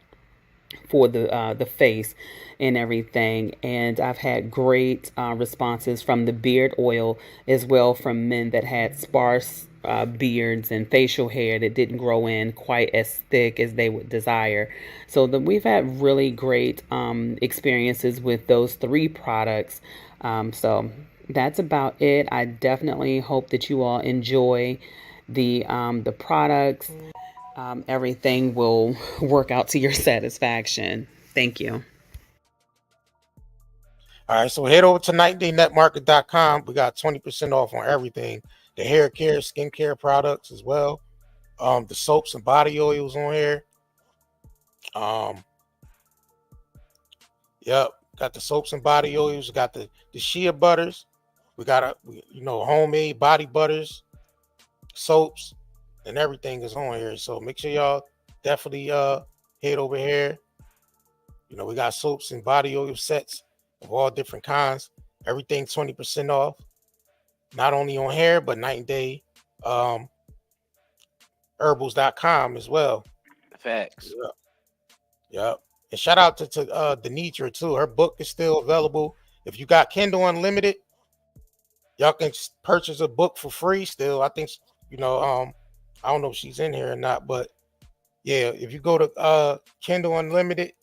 for the face and everything. And I've had great responses from the beard oil as well, from men that had sparse beards and facial hair that didn't grow in quite as thick as they would desire. So we've had really great experiences with those three products. So that's about it. I definitely hope that you all enjoy the products. Everything will work out to your satisfaction. Thank you. All right, so head over to nightdaynetmarket.com. We got 20% off on everything. The hair care, skincare products as well. The soaps and body oils on here. Yep, got the soaps and body oils. Got the shea butters. We got homemade body butters, soaps, and everything is on here. So make sure y'all definitely head over here. We got soaps and body oil sets of all different kinds. Everything 20% off. Not only on hair, but Night and Day herbals.com as well. Facts. Yep. And shout out to Dietary too. Her book is still available. If you got Kindle Unlimited, y'all can purchase a book for free still. I think I don't know if she's in here or not, but yeah, if you go to Kindle Unlimited,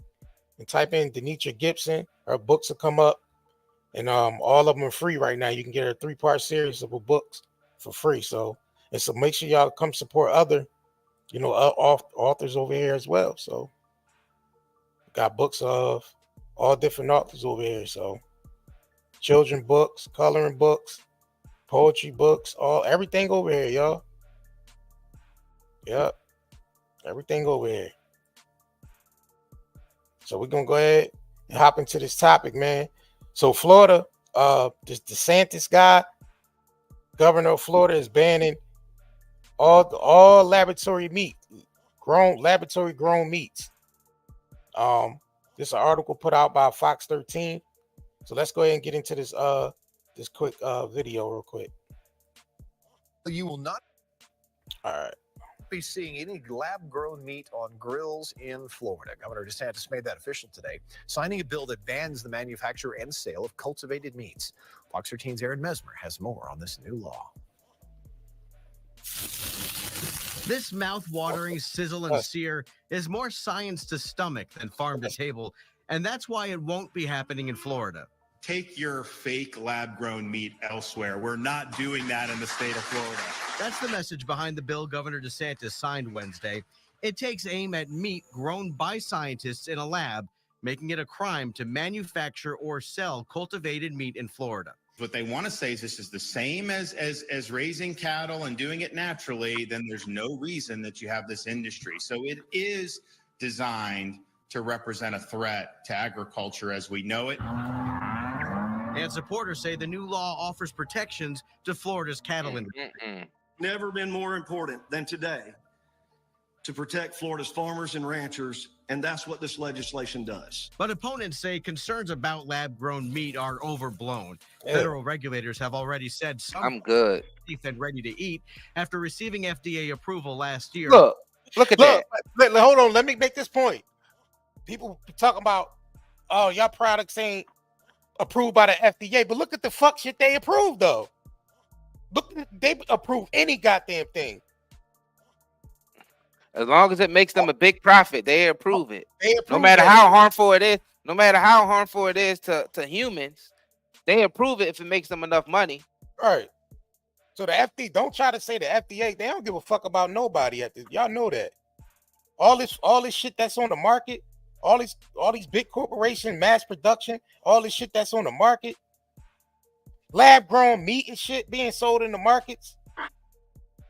and type in Denitra Gibson. Her books will come up, and all of them are free right now. You can get a 3-part series of her books for free. So make sure y'all come support other, authors over here as well. So got books of all different authors over here. So children books, coloring books, poetry books, everything over here, y'all. Yep, everything over here. So we're gonna go ahead and hop into this topic, man. So Florida, this DeSantis guy, governor of Florida, is banning all laboratory meat, laboratory grown meats. This is an article put out by Fox 13. So let's go ahead and get into this this quick video real quick. You will not All right. be seeing any lab-grown meat on grills in Florida. Governor DeSantis made that official today, signing a bill that bans the manufacture and sale of cultivated meats. Fox 13's Aaron Mesmer has more on this new law. This mouth-watering sizzle and sear is more science to stomach than farm to table, and that's why it won't be happening in Florida. Take your fake lab-grown meat elsewhere. We're not doing that in the state of Florida. That's the message behind the bill Governor DeSantis signed Wednesday. It takes aim at meat grown by scientists in a lab, making it a crime to manufacture or sell cultivated meat in Florida. What they want to say is this is the same as raising cattle and doing it naturally, then there's no reason that you have this industry. So it is designed to represent a threat to agriculture as we know it. And supporters say the new law offers protections to Florida's cattle industry. Never been more important than today to protect Florida's farmers and ranchers, and that's what this legislation does. But opponents say concerns about lab-grown meat are overblown. Federal regulators have already said some I'm good. safe and ready to eat after receiving FDA approval last year. Look at that. Hold on, let me make this point. People be talking about, oh, y'all products ain't approved by the FDA, but look at the fuck shit they approved though. Look, they approve any goddamn thing. As long as it makes them a big profit, they approve it. No matter how harmful it is, to humans, they approve it if it makes them enough money. Right. So the FDA, don't try to say the FDA, they don't give a fuck about nobody at this. Y'all know that. All this shit that's on the market, all these big corporation, mass production, all this shit that's on the market, lab grown meat and shit being sold in the markets.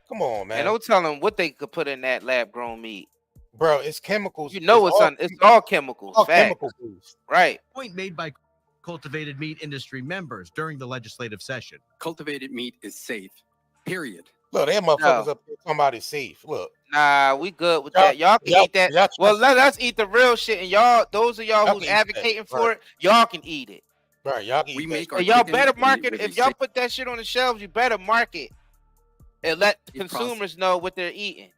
Come on, man. And don't tell them what they could put in that lab grown meat. Bro, it's chemicals. You know it's all chemicals. All chemical based. Right. Point made by cultivated meat industry members during the legislative session. Cultivated meat is safe, period. Look, they motherfuckers up there talking about it's safe. Look. Nah, we good with that. Y'all can eat that. Well, let us eat the real shit. And those of y'all who's advocating for it, y'all can eat it. Right, y'all can eat it. Y'all better market it. If y'all put that shit on the shelves, you better market and let consumers know what they're eating.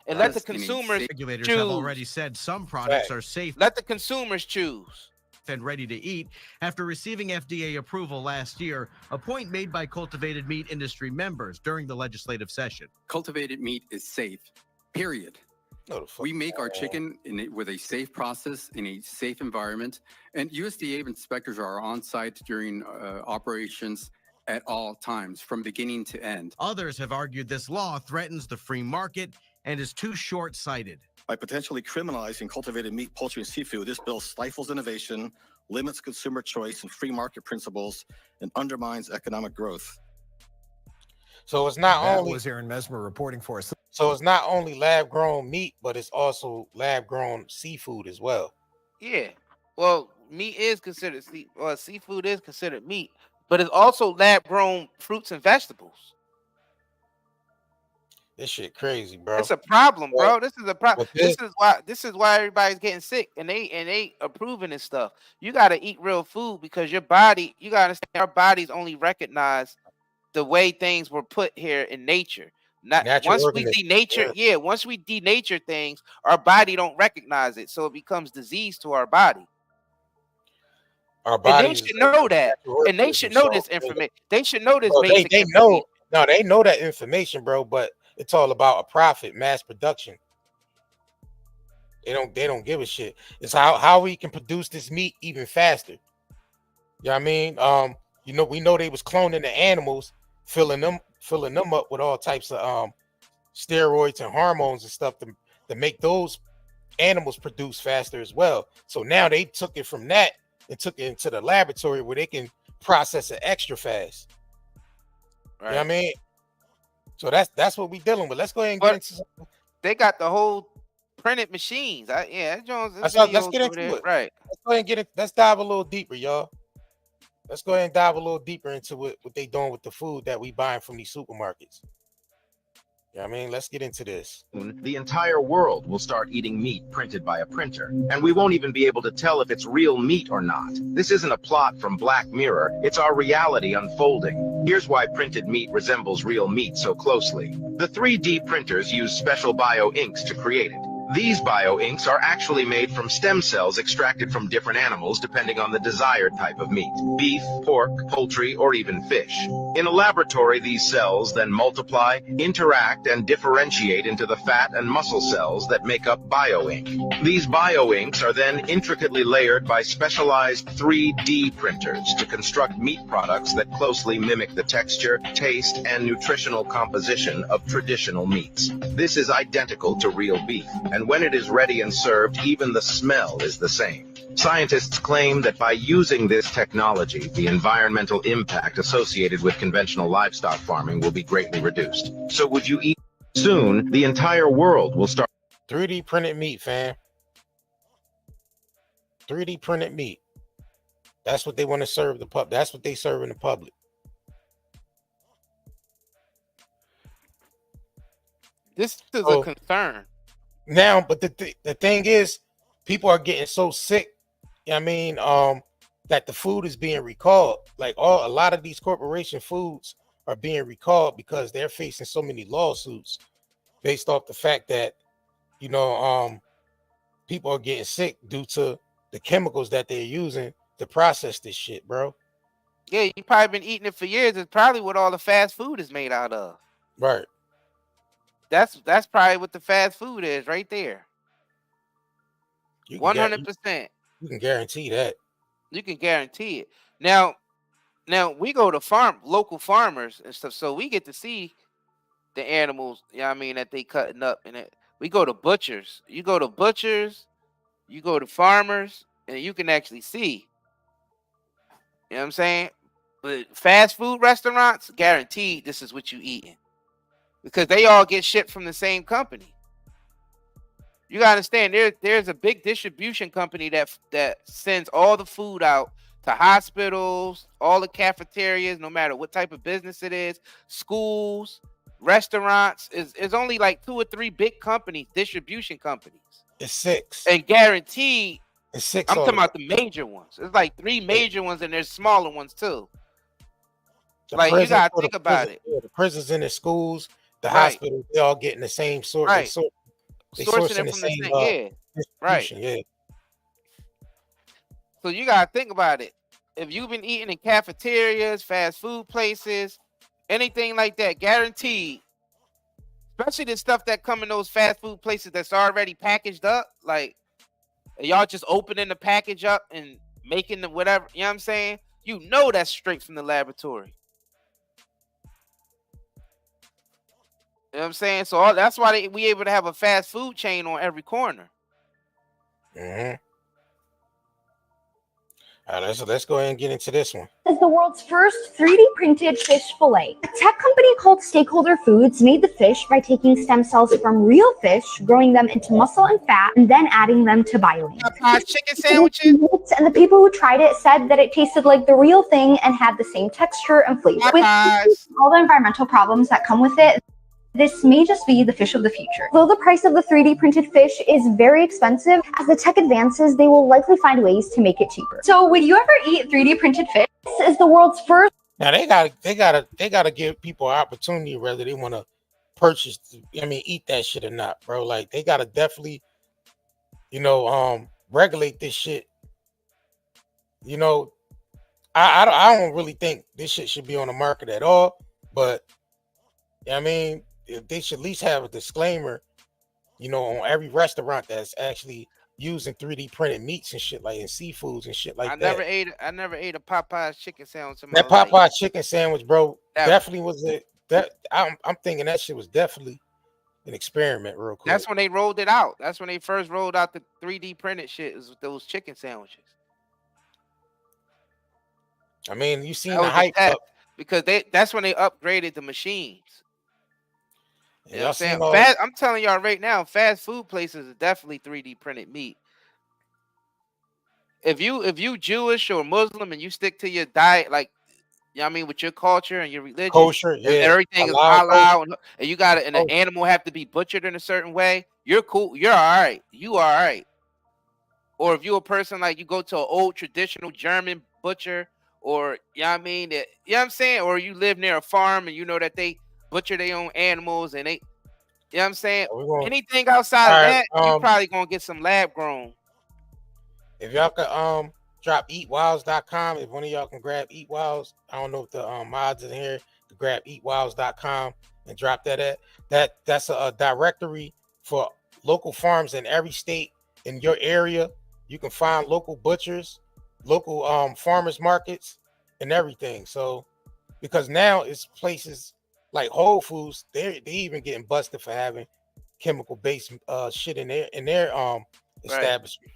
And let the consumers regulators choose. have already said some products are safe. Let the consumers choose. And ready to eat after receiving FDA approval last year, a point made by cultivated meat industry members during the legislative session. Cultivated meat is safe, period. We make our chicken with a safe process in a safe environment, and USDA inspectors are on site during operations at all times, from beginning to end. Others have argued this law threatens the free market and is too short-sighted. By potentially criminalizing cultivated meat, poultry, and seafood, this bill stifles innovation, limits consumer choice and free market principles, and undermines economic growth. So it's not That only was Aaron Mesmer reporting for us. So it's not only lab-grown meat, but it's also lab-grown seafood as well. Yeah. Well, meat is considered seafood is considered meat, but it's also lab-grown fruits and vegetables. This shit crazy, bro. It's a problem, bro. This is a problem. This is why everybody's getting sick and they approving this stuff. You got to eat real food because your body, you got to understand, our bodies only recognize the way things were put here in nature. Not once we denature, once we denature things, our body don't recognize it, so it becomes disease to our body. Our body, and they should know that, and they should know this information. They should know this. Bro, they know. No, they know that information, bro. But it's all about a profit, mass production. They don't give a shit. It's how we can produce this meat even faster. You know what I mean? We know they was cloning the animals, filling them up with all types of steroids and hormones and stuff to make those animals produce faster as well. So now they took it from that and took it into the laboratory where they can process it extra fast. Right. You know what I mean? So that's what we dealing with. Let's go ahead and get into they got the whole printed machines. Jones. let's get into it. Right. Let's go ahead and get it. Let's dive a little deeper, y'all. Let's go ahead and dive a little deeper into what they doing with the food that we buying from these supermarkets. You know what I mean? Let's get into this. The entire world will start eating meat printed by a printer, and we won't even be able to tell if it's real meat or not. This isn't a plot from Black Mirror, it's our reality unfolding. Here's why printed meat resembles real meat so closely. The 3D printers use special bio-inks to create it. These bio-inks are actually made from stem cells extracted from different animals depending on the desired type of meat: beef, pork, poultry, or even fish. In a laboratory, these cells then multiply, interact, and differentiate into the fat and muscle cells that make up bio-ink. These bio-inks are then intricately layered by specialized 3D printers to construct meat products that closely mimic the texture, taste, and nutritional composition of traditional meats. This is identical to real beef, and when it is ready and served, even the smell is the same. Scientists claim that by using this technology, the environmental impact associated with conventional livestock farming will be greatly reduced. So would you eat? Soon, the entire world will start 3D printed meat, fam. 3D printed meat. That's what they want to serve the pub. That's what they serve in the public. This is a concern. Now, but the thing is, people are getting so sick. You know what I mean, that the food is being recalled. Like a lot of these corporation foods are being recalled because they're facing so many lawsuits based off the fact that people are getting sick due to the chemicals that they're using to process this shit, bro. Yeah, you probably been eating it for years. It's probably what all the fast food is made out of. Right. That's probably what the fast food is right there. 100%. You can guarantee that. You can guarantee it. Now we go to local farmers and stuff, so we get to see the animals, you know what I mean, that they cutting up. And we go to butchers. You go to butchers, you go to farmers, and you can actually see. You know what I'm saying? But fast food restaurants, guaranteed this is what you eating. Because they all get shipped from the same company. You gotta understand, there's a big distribution company that sends all the food out to hospitals, all the cafeterias, no matter what type of business it is, schools, restaurants. It's only like 2 or 3 big companies, distribution companies. It's 6. And guaranteed, it's 6. I'm talking about the major ones. It's like 3 major ones, and there's smaller ones too. Like, you gotta think about it. The prisons and the schools, the hospitals, they all getting the same sort. Right. They sourcing it from the same. Right. Yeah. So you gotta think about it. If you've been eating in cafeterias, fast food places, anything like that, guaranteed. Especially the stuff that come in those fast food places that's already packaged up, like y'all just opening the package up and making the whatever. You know what I'm saying? You know that's straight from the laboratory. You know what I'm saying? So that's why we able to have a fast food chain on every corner. Mm-hmm. All right, so let's go ahead and get into this one. Is the world's first 3D printed fish fillet. A tech company called Stakeholder Foods made the fish by taking stem cells from real fish, growing them into muscle and fat, and then adding them to bioink. Chicken sandwiches. And the people who tried it said that it tasted like the real thing and had the same texture and flavor. With all the environmental problems that come with it, this may just be the fish of the future. Though the price of the 3D printed fish is very expensive, as the tech advances, they will likely find ways to make it cheaper. So would you ever eat 3D printed fish? This is the world's first. Now they gotta give people an opportunity whether they want to purchase, eat that shit or not, bro. Like they gotta definitely, regulate this shit. I don't really think this shit should be on the market at all, but they should at least have a disclaimer, on every restaurant that's actually using 3D printed meats and shit, like in seafoods and shit like I that. never ate a Popeye's chicken sandwich in my That life. Popeye chicken sandwich, bro, Ever. definitely was I'm thinking that shit was definitely an experiment, real quick. That's when they rolled it out. That's when they first rolled out the 3D printed shit. Is those chicken sandwiches. I mean, you seen That the was hype test up. because that's when they upgraded the machines. You know what I'm saying? Seen all I'm telling y'all right now, fast food places are definitely 3D printed meat. If you Jewish or Muslim and you stick to your diet, like you know what I mean, with your culture and your religion, kosher, and yeah, everything is halal, halal, and you got it, and the kosher. animal have to be butchered in a certain way, you're cool. You're all right. You are all right. Or if you're a person like you go to an old traditional German butcher, or you know what I mean, you know what I'm saying, or you live near a farm and you know that they butcher their own animals and they, you know what I'm saying, anything outside of that, you probably gonna get some lab grown. If y'all could drop eatwilds.com, if one of y'all can grab Eatwilds, I don't know if the mods in here to grab eatwilds.com and drop that's a directory for local farms in every state in your area. You can find local butchers, local farmers markets, and everything. So because now it's places like Whole Foods, they even getting busted for having chemical based shit in their establishment.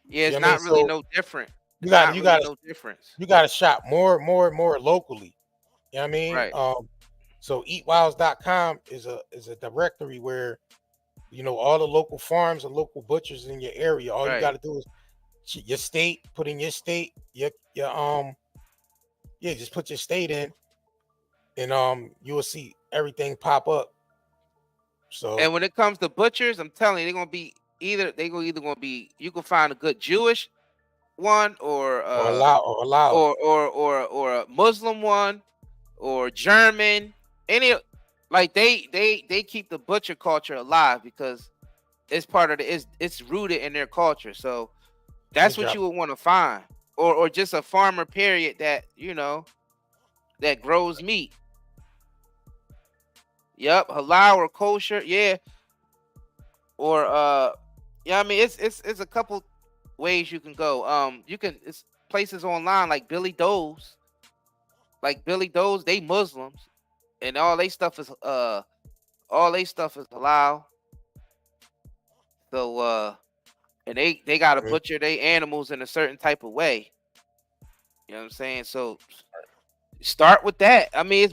Yeah, it's You know what I not mean? really So no different. you got No difference. you got to shop more locally. You know what I mean? Right. So eatwilds.com is a directory where all the local farms and local butchers in your area. All you got to do is your state, put in your state, just put your state in, and you will see everything pop up. So And when it comes to butchers, I'm telling you, they're gonna be you can find a good Jewish one or a Muslim one or German. Any like they keep the butcher culture alive because it's part of it's rooted in their culture. So that's what you would want to find. Or just a farmer period that that grows meat. Yep, halal or kosher, yeah. Or yeah, I mean it's a couple ways you can go. It's places online like Billy Doe's. Like Billy Doe's, they Muslims, and all they stuff is halal. So and they gotta butcher their animals in a certain type of way. You know what I'm saying? So start with that. I mean,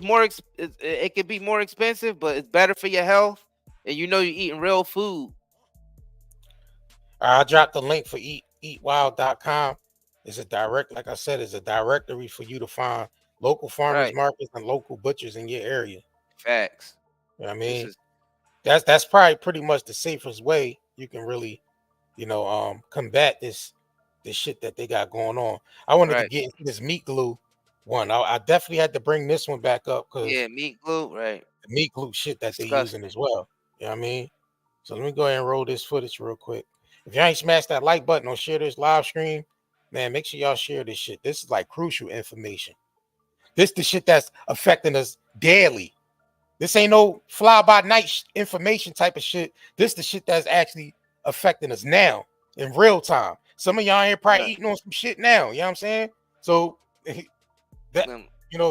it could be more expensive, but it's better for your health, and you're eating real food. I'll drop the link for eatwild.com. It's a like I said, it's a directory for you to find local farmers markets and local butchers in your area. Facts. You know what I mean? That's probably pretty much the safest way you can really, combat this shit that they got going on. I wanted to get into this meat glue one. I definitely had to bring this one back up because meat glue, right? The meat glue shit that they're using as well. You know what I mean? So let me go ahead and roll this footage real quick. If y'all ain't smashed that like button or share this live stream, man, make sure y'all share this shit. This is like crucial information. This the shit that's affecting us daily. This ain't no fly-by-night information type of shit. This the shit that's actually affecting us now in real time. Some of y'all ain't probably eating on some shit now. You know what I'm saying? So that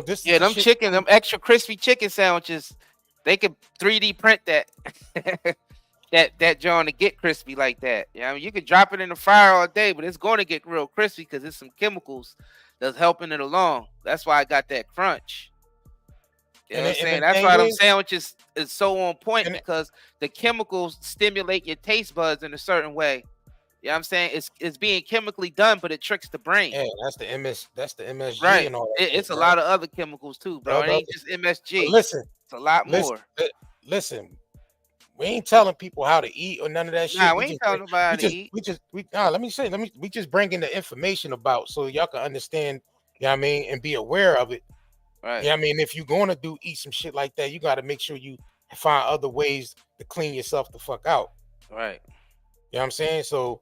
this them shit, chicken, them extra crispy chicken sandwiches, they could 3D print that that John to get crispy like that. You know, I mean, you could drop it in the fryer all day, but it's going to get real crispy because there's some chemicals that's helping it along. That's why I got that crunch. You know what I'm saying? That's why them sandwiches is so on point because the chemicals stimulate your taste buds in a certain way. You know what I'm saying? It's being chemically done, but it tricks the brain. Yeah, that's the MSG right. and all that. It's a lot of other chemicals too, bro. It ain't just MSG. But listen, it's a lot more. Listen, we ain't telling people how to eat or none of that shit. Nah, we ain't telling nobody how to eat. We just bringing the information about so y'all can understand, you know what I mean, and be aware of it. Right. Yeah, you know I mean, if you're gonna eat some shit like that, you got to make sure you find other ways to clean yourself the fuck out. Right. You know what I'm saying? So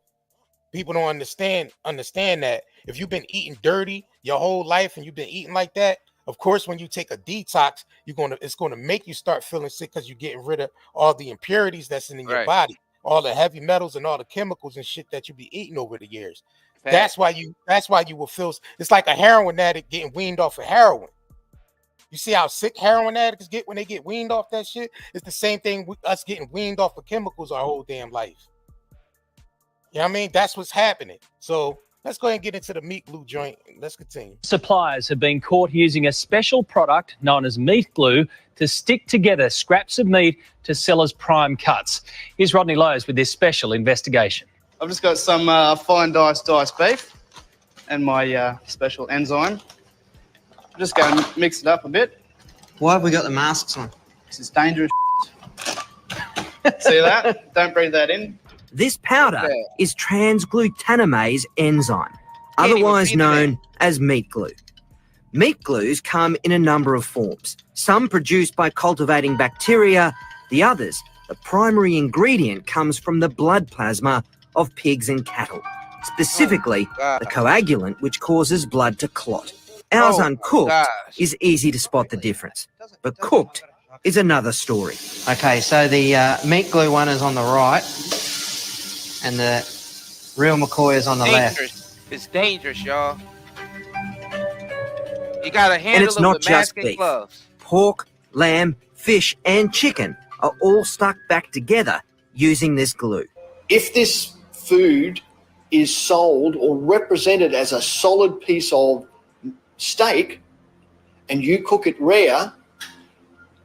people don't understand that if you've been eating dirty your whole life and you've been eating like that, Of course, when you take a detox, it's gonna make you start feeling sick because you're getting rid of all the impurities that's in your body, all the heavy metals and all the chemicals and shit that you be eating over the years. That's why you will feel. It's like a heroin addict getting weaned off of heroin. You see how sick heroin addicts get when they get weaned off that shit? It's the same thing with us getting weaned off of chemicals our whole damn life. You know what I mean? That's what's happening. So let's go ahead and get into the meat glue joint. Let's continue. Suppliers have been caught using a special product known as meat glue to stick together scraps of meat to sell as prime cuts. Here's Rodney Lowe's with this special investigation. I've just got some fine diced beef and my special enzyme. I'm just going to mix it up a bit. Why have we got the masks on? This is dangerous. See that? Don't breathe that in. This powder is transglutaminase enzyme, otherwise known as meat glue. Meat glues come in a number of forms, some produced by cultivating bacteria, the others, the primary ingredient comes from the blood plasma of pigs and cattle, specifically the coagulant which causes blood to clot. Ours uncooked is easy to spot the difference, but cooked is another story. Okay, so the meat glue one is on the right, and the real McCoy is on the left. It's dangerous, y'all. You gotta handle And it's it not with just mask and beef. gloves. Pork, lamb, fish, and chicken are all stuck back together using this glue. If this food is sold or represented as a solid piece of steak and you cook it rare,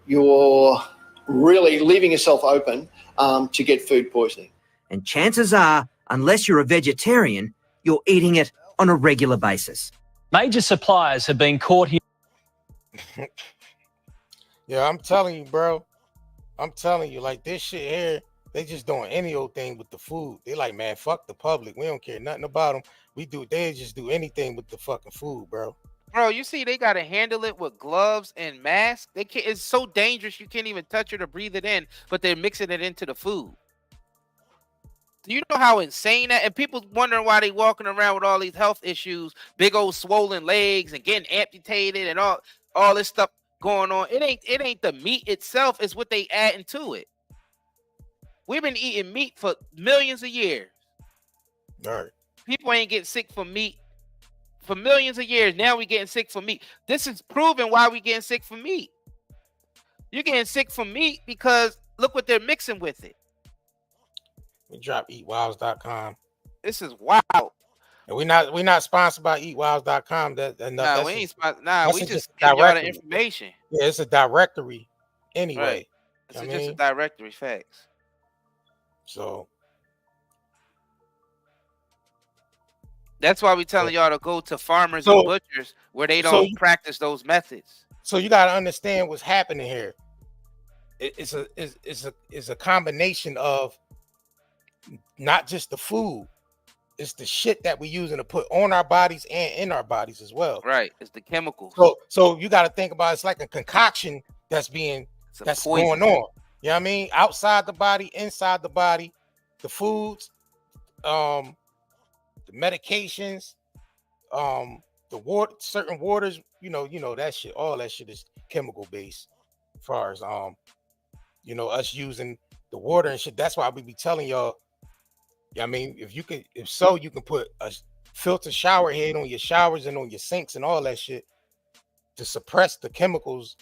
you're really leaving yourself open to get food poisoning. And chances are, unless you're a vegetarian, you're eating it on a regular basis. Major suppliers have been caught here. Yeah, I'm telling you, bro. I'm telling you, like this shit here, they just doing any old thing with the food. They like, man, fuck the public. We don't care nothing about them. They just do anything with the fucking food, bro. Bro, you see, they gotta handle it with gloves and masks. They can't. It's so dangerous. You can't even touch it or breathe it in. But they're mixing it into the food. Do you know how insane that? And people wondering why they walking around with all these health issues, big old swollen legs and getting amputated and all this stuff going on. It ain't the meat itself. It's what they adding to it. We've been eating meat for millions of years. All right. People ain't getting sick from meat for millions of years. Now we getting sick from meat. This is proving why we getting sick from meat. You're getting sick from meat because look what they're mixing with it. We drop eatwilds.com. This is wild. And we're not sponsored by eatwilds.com. Nah, we ain't sponsored. Nah, we just give y'all the information. Yeah, it's a directory anyway. Right. It's just a directory, facts. So that's why we telling y'all to go to farmers and butchers where they don't practice those methods. So you got to understand what's happening here. It's a combination of not just the food, it's the shit that we using to put on our bodies and in our bodies as well. Right. It's the chemicals. So you got to think about it's like a concoction that's going on. You know what I mean? Outside the body, inside the body, the foods, the medications, the water, certain waters, you know that shit, all that shit is chemical based as far as us using the water and shit. That's why we be telling y'all, I mean, if you can put a filter shower head on your showers and on your sinks and all that shit to suppress the chemicals,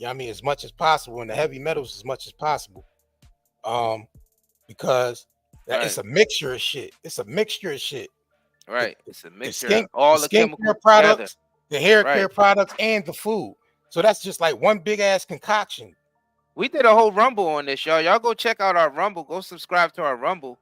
I mean, as much as possible, and the heavy metals as much as possible. Because it's a mixture of shit. Right. It's a mixture of all the chemical products, the hair care products, and the food. So that's just like one big ass concoction. We did a whole Rumble on this, y'all. Y'all go check out our Rumble. Go subscribe to our Rumble.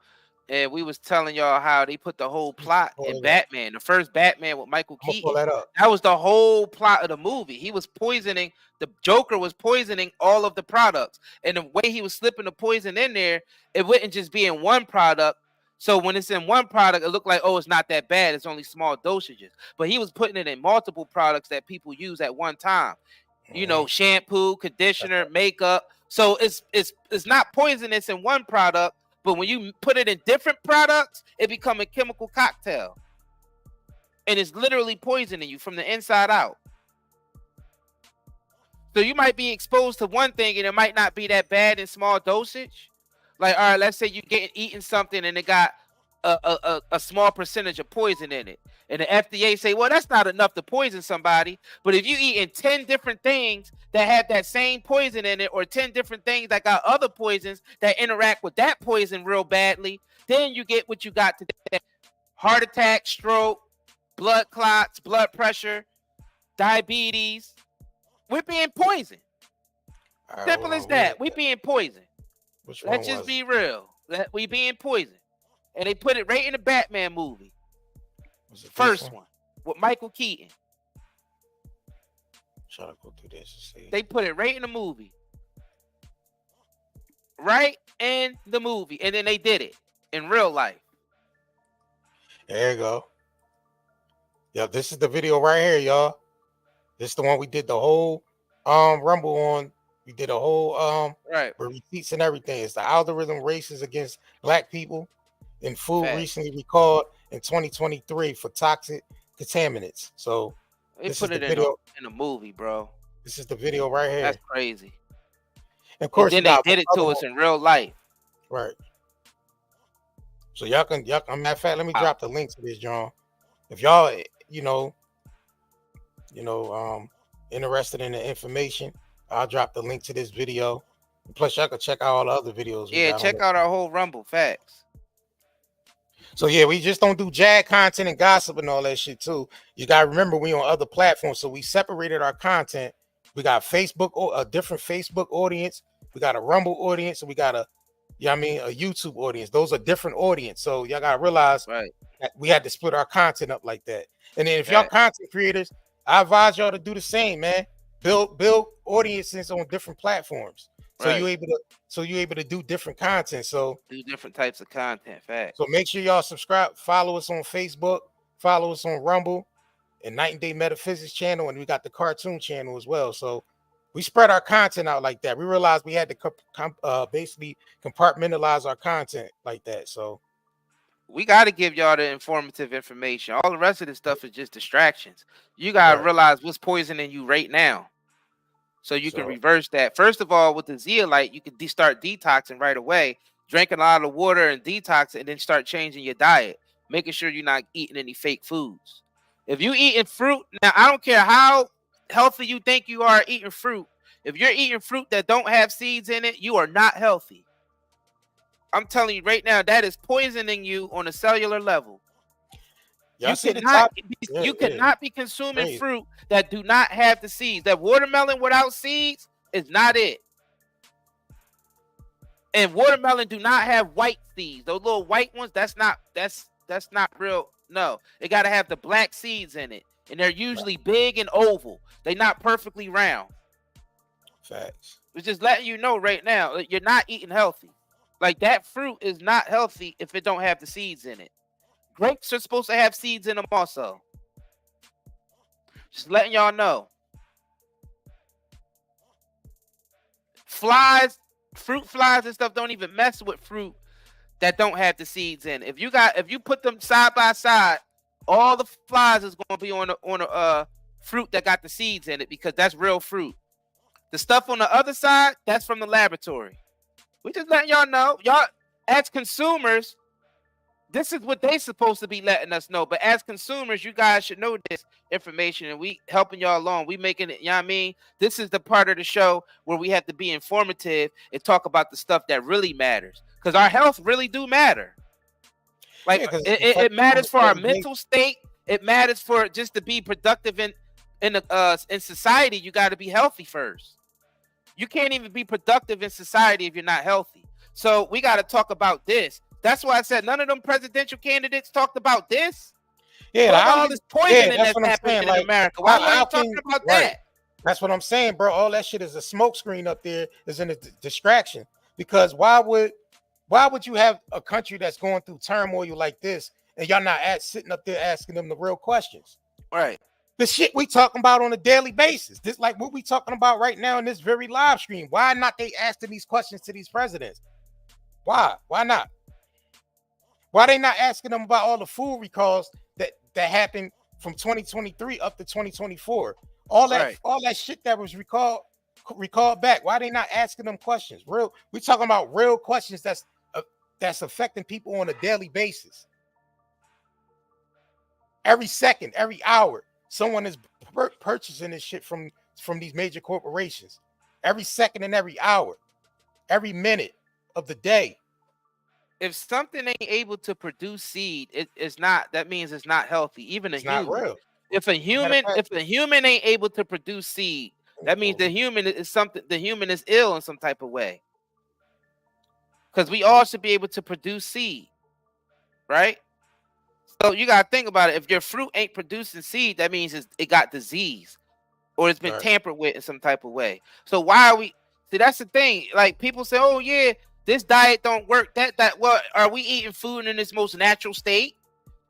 And we was telling y'all how they put the whole plot in Batman, the first Batman with Michael Keaton. That was the whole plot of the movie. He was poisoning, the Joker was poisoning all of the products. And the way he was slipping the poison in there, it wouldn't just be in one product. So when it's in one product, it looked like, oh, it's not that bad. It's only small dosages. But he was putting it in multiple products that people use at one time. Shampoo, conditioner, makeup. So it's not poisonous in one product. But when you put it in different products, it becomes a chemical cocktail. And it's literally poisoning you from the inside out. So you might be exposed to one thing and it might not be that bad in small dosage. Like, all right, let's say you eating something and it got a small percentage of poison in it. And the FDA say, well, that's not enough to poison somebody. But if you eating 10 different things that have that same poison in it, or 10 different things that got other poisons that interact with that poison real badly, then you get what you got today. Heart attack, stroke, blood clots, blood pressure, diabetes. We're being poisoned. Simple as that. We being poisoned. Let's just be real. We being poisoned. And they put it right in the Batman movie. First one with Michael Keaton. Try to go through this and see. They put it right in the movie. Right in the movie. And then they did it in real life. There you go. Yeah, this is the video right here, y'all. This is the one we did the whole Rumble on. We did a whole right with receipts and everything. It's the algorithm races against black people in food recently recalled in 2023 for toxic contaminants. So they this put is it the video in a movie, bro. This is the video right here. That's crazy. And of course, and then they did it to us in real life. Right. So y'all can matter of fact, let me drop the link to this, John. If y'all, interested in the information, I'll drop the link to this video. Plus, y'all can check out all the other videos. Yeah, check out our whole Rumble. Facts. So yeah, we just don't do jag content and gossip and all that shit too. You gotta remember we on other platforms, so we separated our content. We got Facebook, a different Facebook audience. We got a Rumble audience, and we got a YouTube audience. Those are different audience. So y'all gotta realize that we had to split our content up like that. And then if y'all content creators, I advise y'all to do the same, man. Build audiences on different platforms. So you able to do different content. So do different types of content. Facts. So make sure y'all subscribe, follow us on Facebook, follow us on Rumble and Night and Day Metaphysics channel, and we got the cartoon channel as well. So we spread our content out like that. We realized we had to basically compartmentalize our content like that. So we got to give y'all the informative information. All the rest of this stuff is just distractions. You got to realize what's poisoning you right now, so you can reverse that. First of all, with the zeolite, you can start detoxing right away, drinking a lot of water and detox, and then start changing your diet, making sure you're not eating any fake foods. If you eating fruit, now I don't care how healthy you think you are eating fruit. If you're eating fruit that don't have seeds in it, you are not healthy. I'm telling you right now, that is poisoning you on a cellular level. You cannot be consuming fruit that do not have the seeds. That watermelon without seeds is not it. And watermelon do not have white seeds. Those little white ones, that's not real. No, it got to have the black seeds in it. And they're usually big and oval. They're not perfectly round. Facts. We're just letting you know right now, you're not eating healthy. Like that fruit is not healthy if it don't have the seeds in it. Grapes are supposed to have seeds in them also. Just letting y'all know. Flies, fruit flies and stuff don't even mess with fruit that don't have the seeds in it. If you put them side by side, all the flies is going to be on a fruit that got the seeds in it, because that's real fruit. The stuff on the other side, that's from the laboratory. We just letting y'all know. Y'all, as consumers, this is what they supposed to be letting us know. But as consumers, you guys should know this information, and we helping y'all along. We making it, you know what I mean? This is the part of the show where we have to be informative and talk about the stuff that really matters, because our health really do matter. Like it matters for our mental state. It matters for just to be productive in society. You got to be healthy first. You can't even be productive in society if you're not healthy. So we got to talk about this. That's why I said none of them presidential candidates talked about this. Yeah, all this poisoning that's happening in America. Why are you talking about that? That's what I'm saying, bro. All that shit is a smoke screen up there, is in a distraction. Because why would you have a country that's going through turmoil like this and y'all not sitting up there asking them the real questions? Right. The shit we talking about on a daily basis. This like what we talking about right now in this very live stream. Why not they asking these questions to these presidents? Why? Why not? Why they not asking them about all the food recalls that happened from 2023 up to 2024? All that shit that was recalled recall back. Why they not asking them questions? We talking about real questions that's affecting people on a daily basis. Every second, every hour, someone is purchasing this shit from these major corporations. Every second and every hour, every minute of the day. If something ain't able to produce seed, it's not. That means it's not healthy. Even a human. Not real. If a human ain't able to produce seed, that means the human is something. The human is ill in some type of way. Because we all should be able to produce seed, right? So you gotta think about it. If your fruit ain't producing seed, that means it got disease, or it's been tampered with in some type of way. So why are we? See, that's the thing. Like people say, "Oh yeah, this diet don't work." What are we eating food in its most natural state?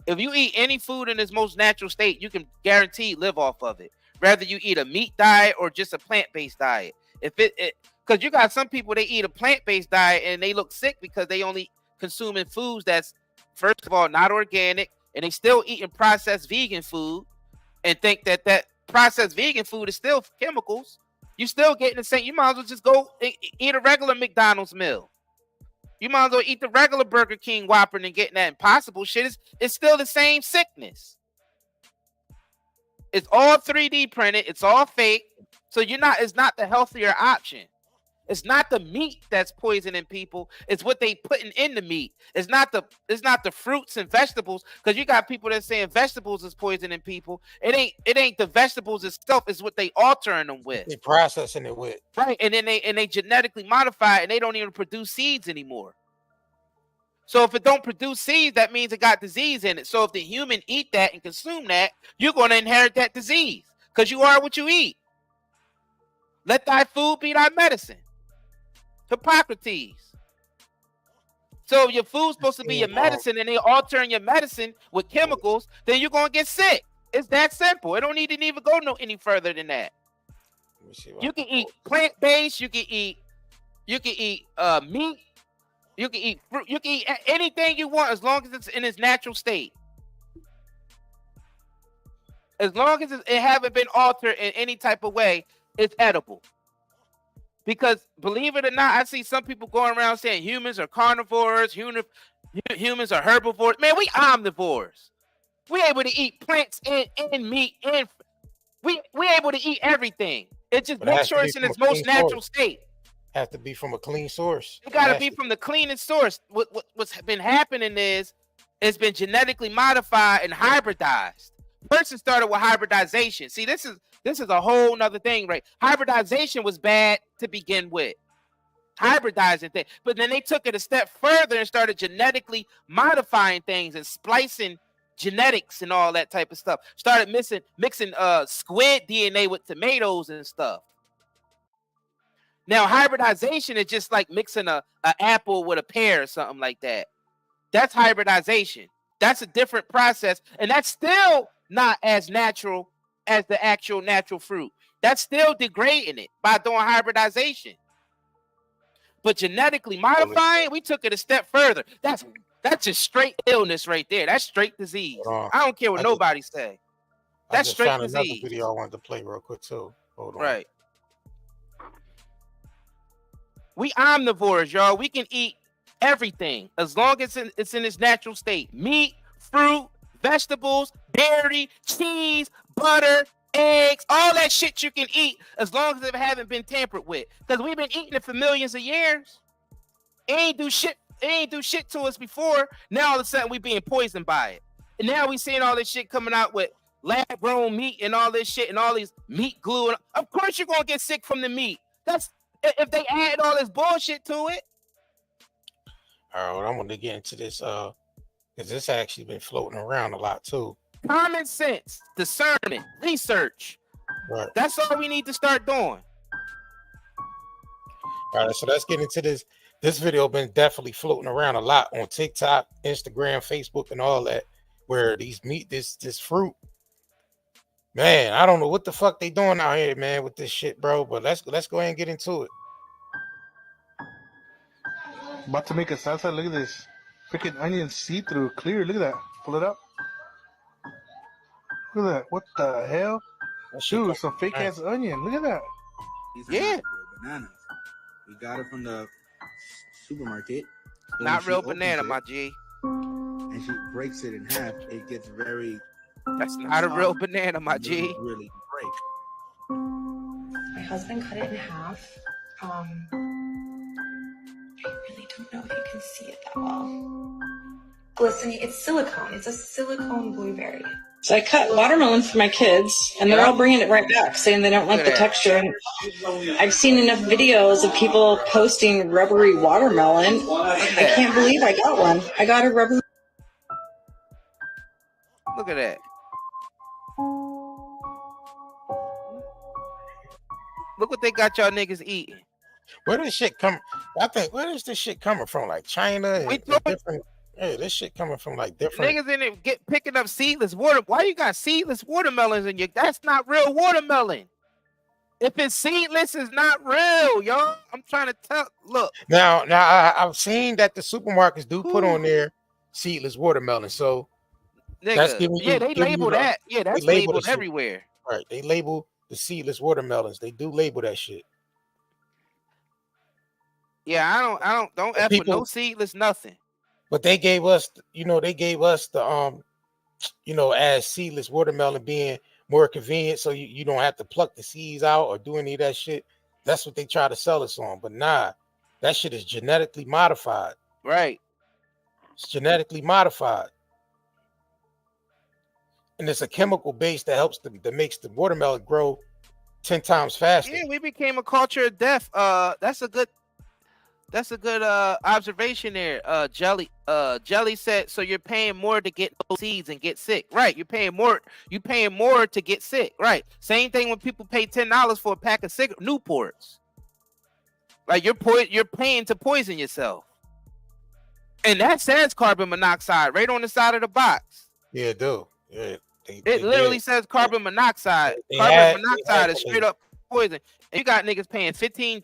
If you eat any food in its most natural state, you can guarantee live off of it. Whether you eat a meat diet or just a plant-based diet. Because you got some people, they eat a plant-based diet and they look sick because they only consuming foods that's, first of all, not organic, and they still eating processed vegan food and think that processed vegan food is still chemicals. You still getting the same. You might as well just go eat a regular McDonald's meal. You might as well eat the regular Burger King Whopper and getting that Impossible shit. It's still the same sickness. It's all 3D printed. It's all fake. So it's not the healthier option. It's not the meat that's poisoning people. It's what they putting in the meat. It's not the fruits and vegetables, because you got people that saying vegetables is poisoning people. It ain't the vegetables itself. It's what they altering them with. They processing it with. Right, and then they genetically modify it, and they don't even produce seeds anymore. So if it don't produce seeds, that means it got disease in it. So if the human eat that and consume that, you're going to inherit that disease, because you are what you eat. Let thy food be thy medicine. Hippocrates. So if your food's supposed to be your medicine and they altering your medicine with chemicals, then you're going to get sick. It's that simple. It don't need to even go any further than that. You can eat plant-based. You can eat meat. You can eat fruit. You can eat anything you want as long as it's in its natural state. As long as it haven't been altered in any type of way, it's edible. Because believe it or not, I see some people going around saying humans are carnivores, humans are herbivores. Man, we omnivores. We able to eat plants and meat, and we able to eat everything. It just makes sure it's in its most natural state. Have to be from a clean source. It got to be from the cleanest source. What's been happening is it's been genetically modified and hybridized. First, it started with hybridization. See, this is a whole nother thing, right? Hybridization was bad to begin with. Hybridizing things. But then they took it a step further and started genetically modifying things and splicing genetics and all that type of stuff. Started mixing squid DNA with tomatoes and stuff. Now, hybridization is just like mixing a apple with a pear or something like that. That's hybridization. That's a different process. And that's still not as natural as the actual natural fruit. That's still degrading it by doing hybridization. But genetically modifying, we took it a step further. That's just straight illness right there. That's straight disease. I don't care what nobody say. That's straight disease. Another video I wanted to play real quick too. Hold on. Right. We omnivores, y'all. We can eat everything as long as it's in its natural state. Meat, fruit, vegetables, dairy, cheese, butter, eggs, all that shit you can eat as long as it haven't been tampered with. Because we've been eating it for millions of years. It ain't do shit to us before. Now all of a sudden we being poisoned by it. And now we seeing all this shit coming out with lab-grown meat and all this shit and all these meat glue. And of course you're gonna get sick from the meat. That's if they add all this bullshit to it. All right, I'm gonna get into this because this actually been floating around a lot too. Common sense, discernment, research. Right. That's all we need to start doing. All right, so let's get into this. This video been definitely floating around a lot on TikTok, Instagram, Facebook, and all that. Where this fruit, man, I don't know what the fuck they doing out here, man, with this shit, bro. But let's go ahead and get into it. About to make a salsa. Look at this. Freaking onion see-through, clear. Look at that. Pull it up. Look at that. What the hell? Dude, some fake ass onion. Look at that. These are Yeah. not real bananas. We got it from the supermarket. But Not when she real opens banana, it my G. and she breaks it in half, it gets very That's not a real soft banana, my and doesn't G. really break. My husband cut it in half. I really don't know if you can see it that well. Glistening, it's silicone. It's a silicone blueberry. So I cut watermelon for my kids, and they're all bringing it right back, saying they don't like the texture. And I've seen enough videos of people posting rubbery watermelon. I can't believe I got one. I got a rubbery. Look at that. Look what they got y'all niggas eating. Where does shit come? I think where is this shit coming from? Like China and different. Hey, this shit coming from like different. Niggas in it picking up seedless water. Why you got seedless watermelons in your? That's not real watermelon. If it's seedless, it's not real, y'all. I'm trying to tell. Look. Now I've seen that the supermarkets do put on there seedless watermelon. So that's Nigga, giving you. yeah, they label that. Yeah, that's labeled everywhere. Right, they label the seedless watermelons. They do label that shit. Yeah, don't F with no seedless nothing. But they gave us, the as seedless watermelon being more convenient, so you don't have to pluck the seeds out or do any of that shit. That's what they try to sell us on. But nah, that shit is genetically modified. Right. It's genetically modified. And it's a chemical base that helps that makes the watermelon grow 10 times faster. Yeah, we became a culture of death. That's a good observation there. Jelly said, so you're paying more to get no seeds and get sick. Right. You're paying more to get sick. Right. Same thing when people pay $10 for a pack of Newports. Like you're paying to poison yourself. And that says carbon monoxide right on the side of the box. Yeah, it do. Yeah. It literally says carbon monoxide. Carbon monoxide is straight up poison. And you got niggas paying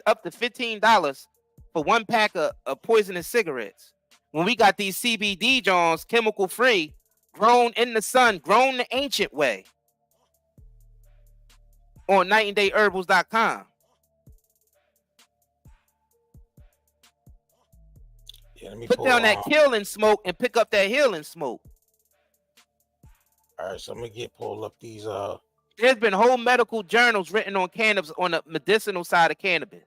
up to $15 for one pack of poisonous cigarettes. When we got these CBD Johns, chemical free, grown in the sun, grown the ancient way. On nightandayherbals.com. Yeah, let me put down that killing smoke and pick up that healing smoke. All right, so I'm gonna pull up these. There's been whole medical journals written on cannabis, on the medicinal side of cannabis.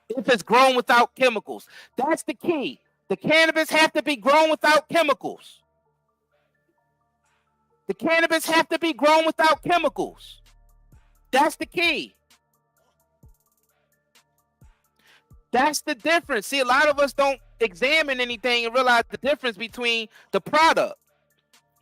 If it's grown without chemicals, that's the key. The cannabis have to be grown without chemicals. The cannabis have to be grown without chemicals. That's the key. That's the difference. See, a lot of us don't examine anything and realize the difference between the product.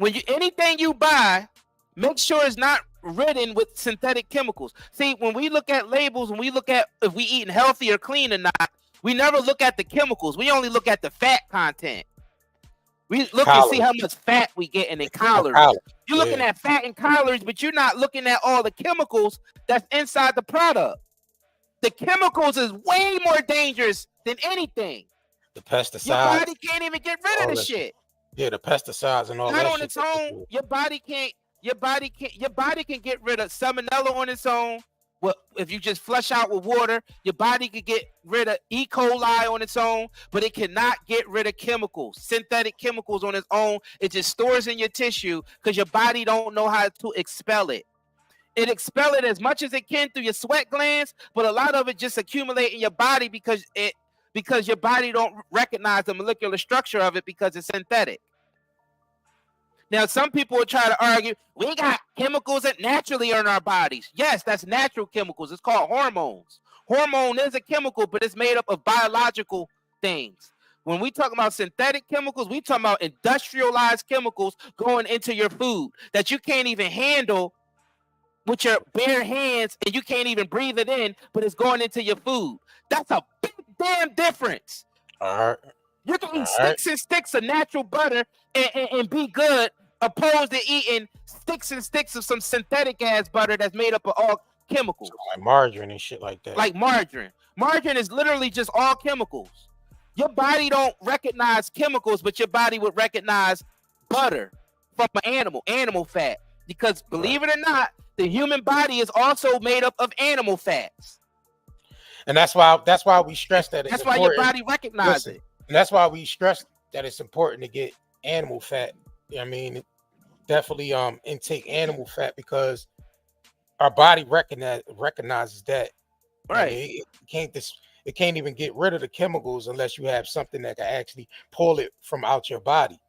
Anything you buy, make sure it's not ridden with synthetic chemicals. See, when we look at labels, when we look at if we eating healthy or clean or not, we never look at the chemicals. We only look at the fat content. We look and see how much fat we getting in calories. You're looking at fat and calories, but you're not looking at all the chemicals that's inside the product. The chemicals is way more dangerous than anything. The pesticides. Your body can't even get rid of the shit. Yeah, the pesticides and all that. Not on its own. Your body can get rid of salmonella on its own. Well, if you just flush out with water, your body can get rid of E. coli on its own, but it cannot get rid of chemicals, synthetic chemicals on its own. It just stores in your tissue because your body don't know how to expel it. It expel it as much as it can through your sweat glands, but a lot of it just accumulate in your body because your body don't recognize the molecular structure of it because it's synthetic. Now, some people will try to argue, we got chemicals that naturally are in our bodies. Yes, that's natural chemicals. It's called hormones. Hormone is a chemical, but it's made up of biological things. When we talk about synthetic chemicals, we talk about industrialized chemicals going into your food that you can't even handle with your bare hands and you can't even breathe it in, but it's going into your food. That's a big damn difference. All right. You can eat sticks and sticks of natural butter and be good, opposed to eating sticks and sticks of some synthetic ass butter that's made up of all chemicals. Like margarine and shit like that. Like margarine. Margarine is literally just all chemicals. Your body don't recognize chemicals, but your body would recognize butter from an animal fat. Because believe it or not, the human body is also made up of animal fats. And that's why we stress that. That's why your body recognizes it. And that's why we stress that it's important to get animal fat. I mean, definitely intake animal fat because our body recognizes that. Right. I mean, it can't even get rid of the chemicals unless you have something that can actually pull it from out your body.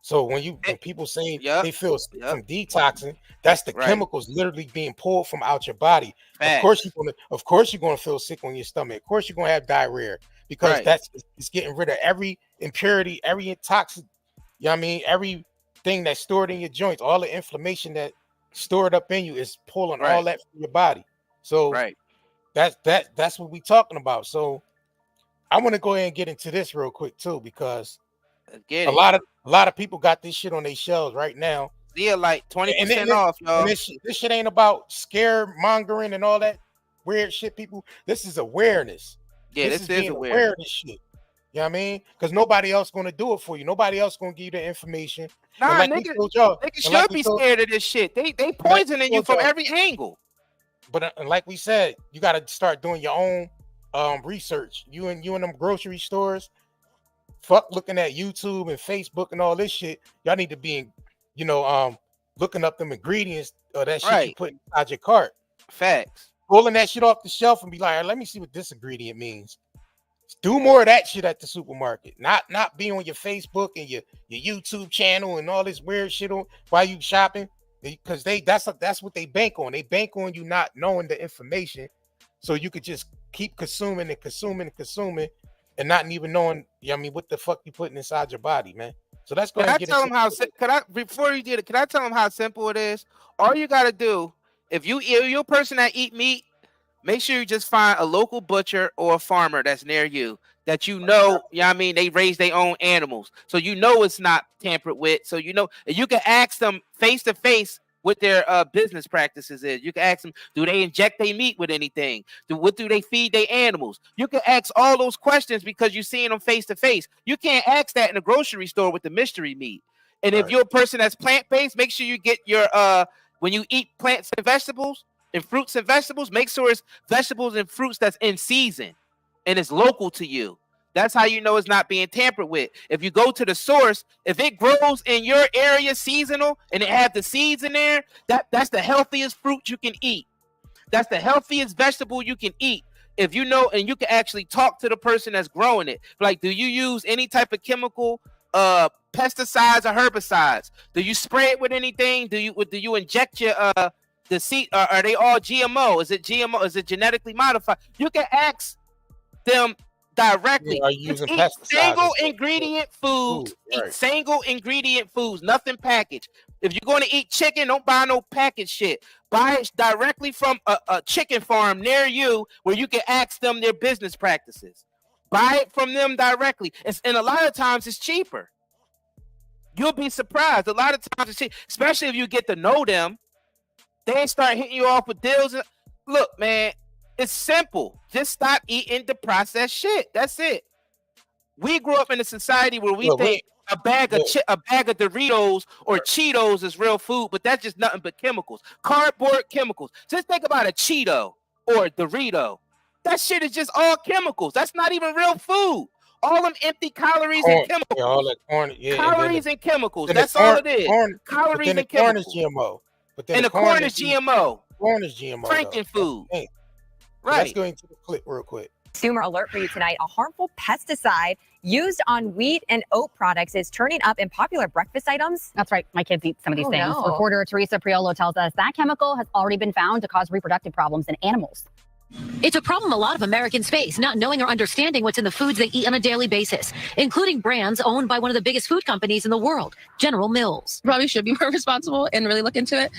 So when people say they feel sick from detoxing, that's the chemicals literally being pulled from out your body. Of course you're gonna feel sick on your stomach. Of course you're gonna have diarrhea because it's getting rid of every impurity, every toxic, you know what I mean? Everything that's stored in your joints, all the inflammation that stored up in you is pulling all that from your body. So that's what we're talking about. So I want to go ahead and get into this real quick too, because a lot of people got this shit on their shelves right now. Yeah, like 20% off, y'all. This shit ain't about scaremongering and all that weird shit, people. This is awareness. Yeah, this is awareness shit. You know what I mean? Because nobody else gonna do it for you. Nobody else gonna give you the information. Nah, niggas should be scared of this shit. They poisoning you from every angle. But like we said, you got to start doing your own research. You and them grocery stores, fuck looking at YouTube and Facebook and all this shit. Y'all need to be, looking up them ingredients or that shit you put inside your cart. Facts. Pulling that shit off the shelf and be like, let me see what this ingredient means. Do more of that shit at the supermarket. Not be on your Facebook and your YouTube channel and all this weird shit while you shopping. Because that's what they bank on. They bank on you not knowing the information, so you could just keep consuming and not even knowing, what the fuck you putting inside your body, man. So that's going to get. Before you did it, can I tell them how simple it is? All you got to do, if you're a person that eat meat, make sure you just find a local butcher or a farmer that's near you that they raise their own animals. So it's not tampered with. So you can ask them face to face what their business practices is. You can ask them, do they inject their meat with anything? What do they feed their animals? You can ask all those questions because you're seeing them face to face. You can't ask that in a grocery store with the mystery meat. And if you're a person that's plant-based, make sure you get your when you eat plants and vegetables and fruits and vegetables, make sure it's vegetables and fruits that's in season and it's local to you. That's how you know it's not being tampered with. If you go to the source, if it grows in your area seasonal and it has the seeds in there, that's the healthiest fruit you can eat. That's the healthiest vegetable you can eat. If you know, and you can actually talk to the person that's growing it. Like, do you use any type of chemical, pesticides or herbicides? Do you spray it with anything? Do you inject your the seed? Are they all GMO? Is it GMO? Is it genetically modified? You can ask them directly. Are you using eat single ingredient foods. Eat single ingredient foods, nothing packaged. If you're going to eat chicken, don't buy no packaged shit. Buy it directly from a chicken farm near you where you can ask them their business practices. Buy it from them directly. And a lot of times it's cheaper. You'll be surprised. A lot of times it's cheap, especially if you get to know them. They start hitting you off with deals. Look, man, it's simple. Just stop eating the processed shit. That's it. We grew up in a society where we think a bag of Doritos or Cheetos is real food, but that's just nothing but chemicals. Cardboard chemicals. Just think about a Cheeto or a Dorito. That shit is just all chemicals. That's not even real food. All them empty calories and chemicals. Yeah, all that corn, calories and chemicals. That's all it is. Calories and chemicals. Corn is GMO. And the corn is GMO. Corn is GMO. Frankenfood. Right. Let's go into the clip real quick. Consumer alert for you tonight. A harmful pesticide used on wheat and oat products is turning up in popular breakfast items. That's right. My kids eat some of these things. No. Reporter Teresa Priolo tells us that chemical has already been found to cause reproductive problems in animals. It's a problem a lot of Americans face, not knowing or understanding what's in the foods they eat on a daily basis, including brands owned by one of the biggest food companies in the world, General Mills. Probably should be more responsible and really look into it.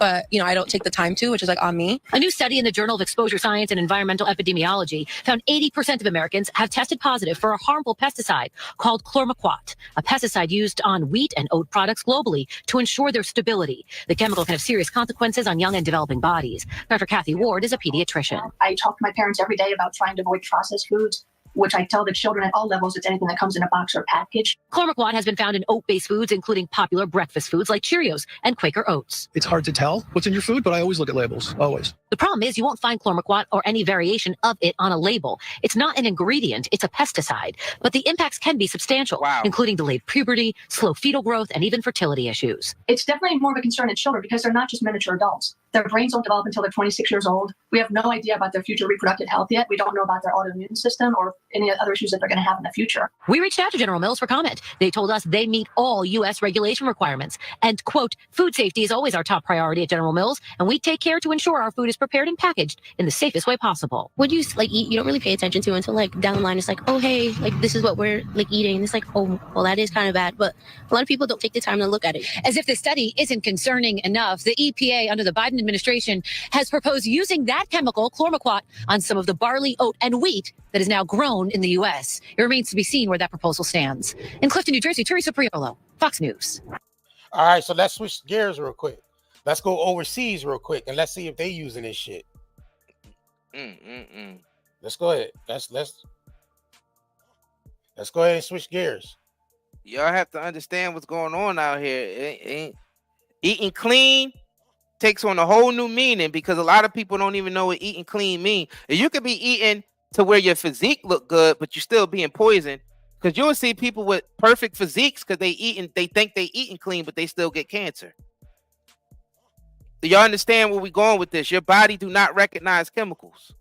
But, I don't take the time to, which is on me. A new study in the Journal of Exposure Science and Environmental Epidemiology found 80% of Americans have tested positive for a harmful pesticide called chlormequat, a pesticide used on wheat and oat products globally to ensure their stability. The chemical can have serious consequences on young and developing bodies. Dr. Kathy Ward is a pediatrician. I talk to my parents every day about trying to avoid processed foods. which I tell the children at all levels, it's anything that comes in a box or package. Chlormaquat has been found in oat-based foods, including popular breakfast foods like Cheerios and Quaker Oats. It's hard to tell what's in your food, but I always look at labels, always. The problem is you won't find chlormaquat or any variation of it on a label. It's not an ingredient, it's a pesticide. But the impacts can be substantial, including delayed puberty, slow fetal growth, and even fertility issues. It's definitely more of a concern in children because they're not just miniature adults. Their brains don't develop until they're 26 years old. We have no idea about their future reproductive health yet. We don't know about their autoimmune system or any other issues that they're going to have in the future. We reached out to General Mills for comment. They told us they meet all U.S. regulation requirements. And, quote, food safety is always our top priority at General Mills, and we take care to ensure our food is prepared and packaged in the safest way possible. What you like eat, you don't really pay attention to until like down the line. It's like, oh, hey, like this is what we're like eating. And it's like, oh, well, that is kind of bad. But a lot of people don't take the time to look at it. As if the study isn't concerning enough, the EPA under the Biden administration has proposed using that chemical, chlormaquat, on some of the barley, oat, and wheat that is now grown in the U.S. It remains to be seen where that proposal stands. In Clifton, New Jersey, Teresa Priolo, Fox News. All right, so let's switch gears real quick. Let's go overseas real quick, and let's see if they using this shit. Let's go ahead. Let's go ahead and switch gears. Y'all have to understand what's going on out here. Eating clean takes on a whole new meaning because a lot of people don't even know what eating clean means. You could be eating to where your physique look good, but you're still being poisoned. Because you'll see people with perfect physiques because they think they eating clean, but they still get cancer. Do y'all understand where we're going with this? Your body do not recognize chemicals.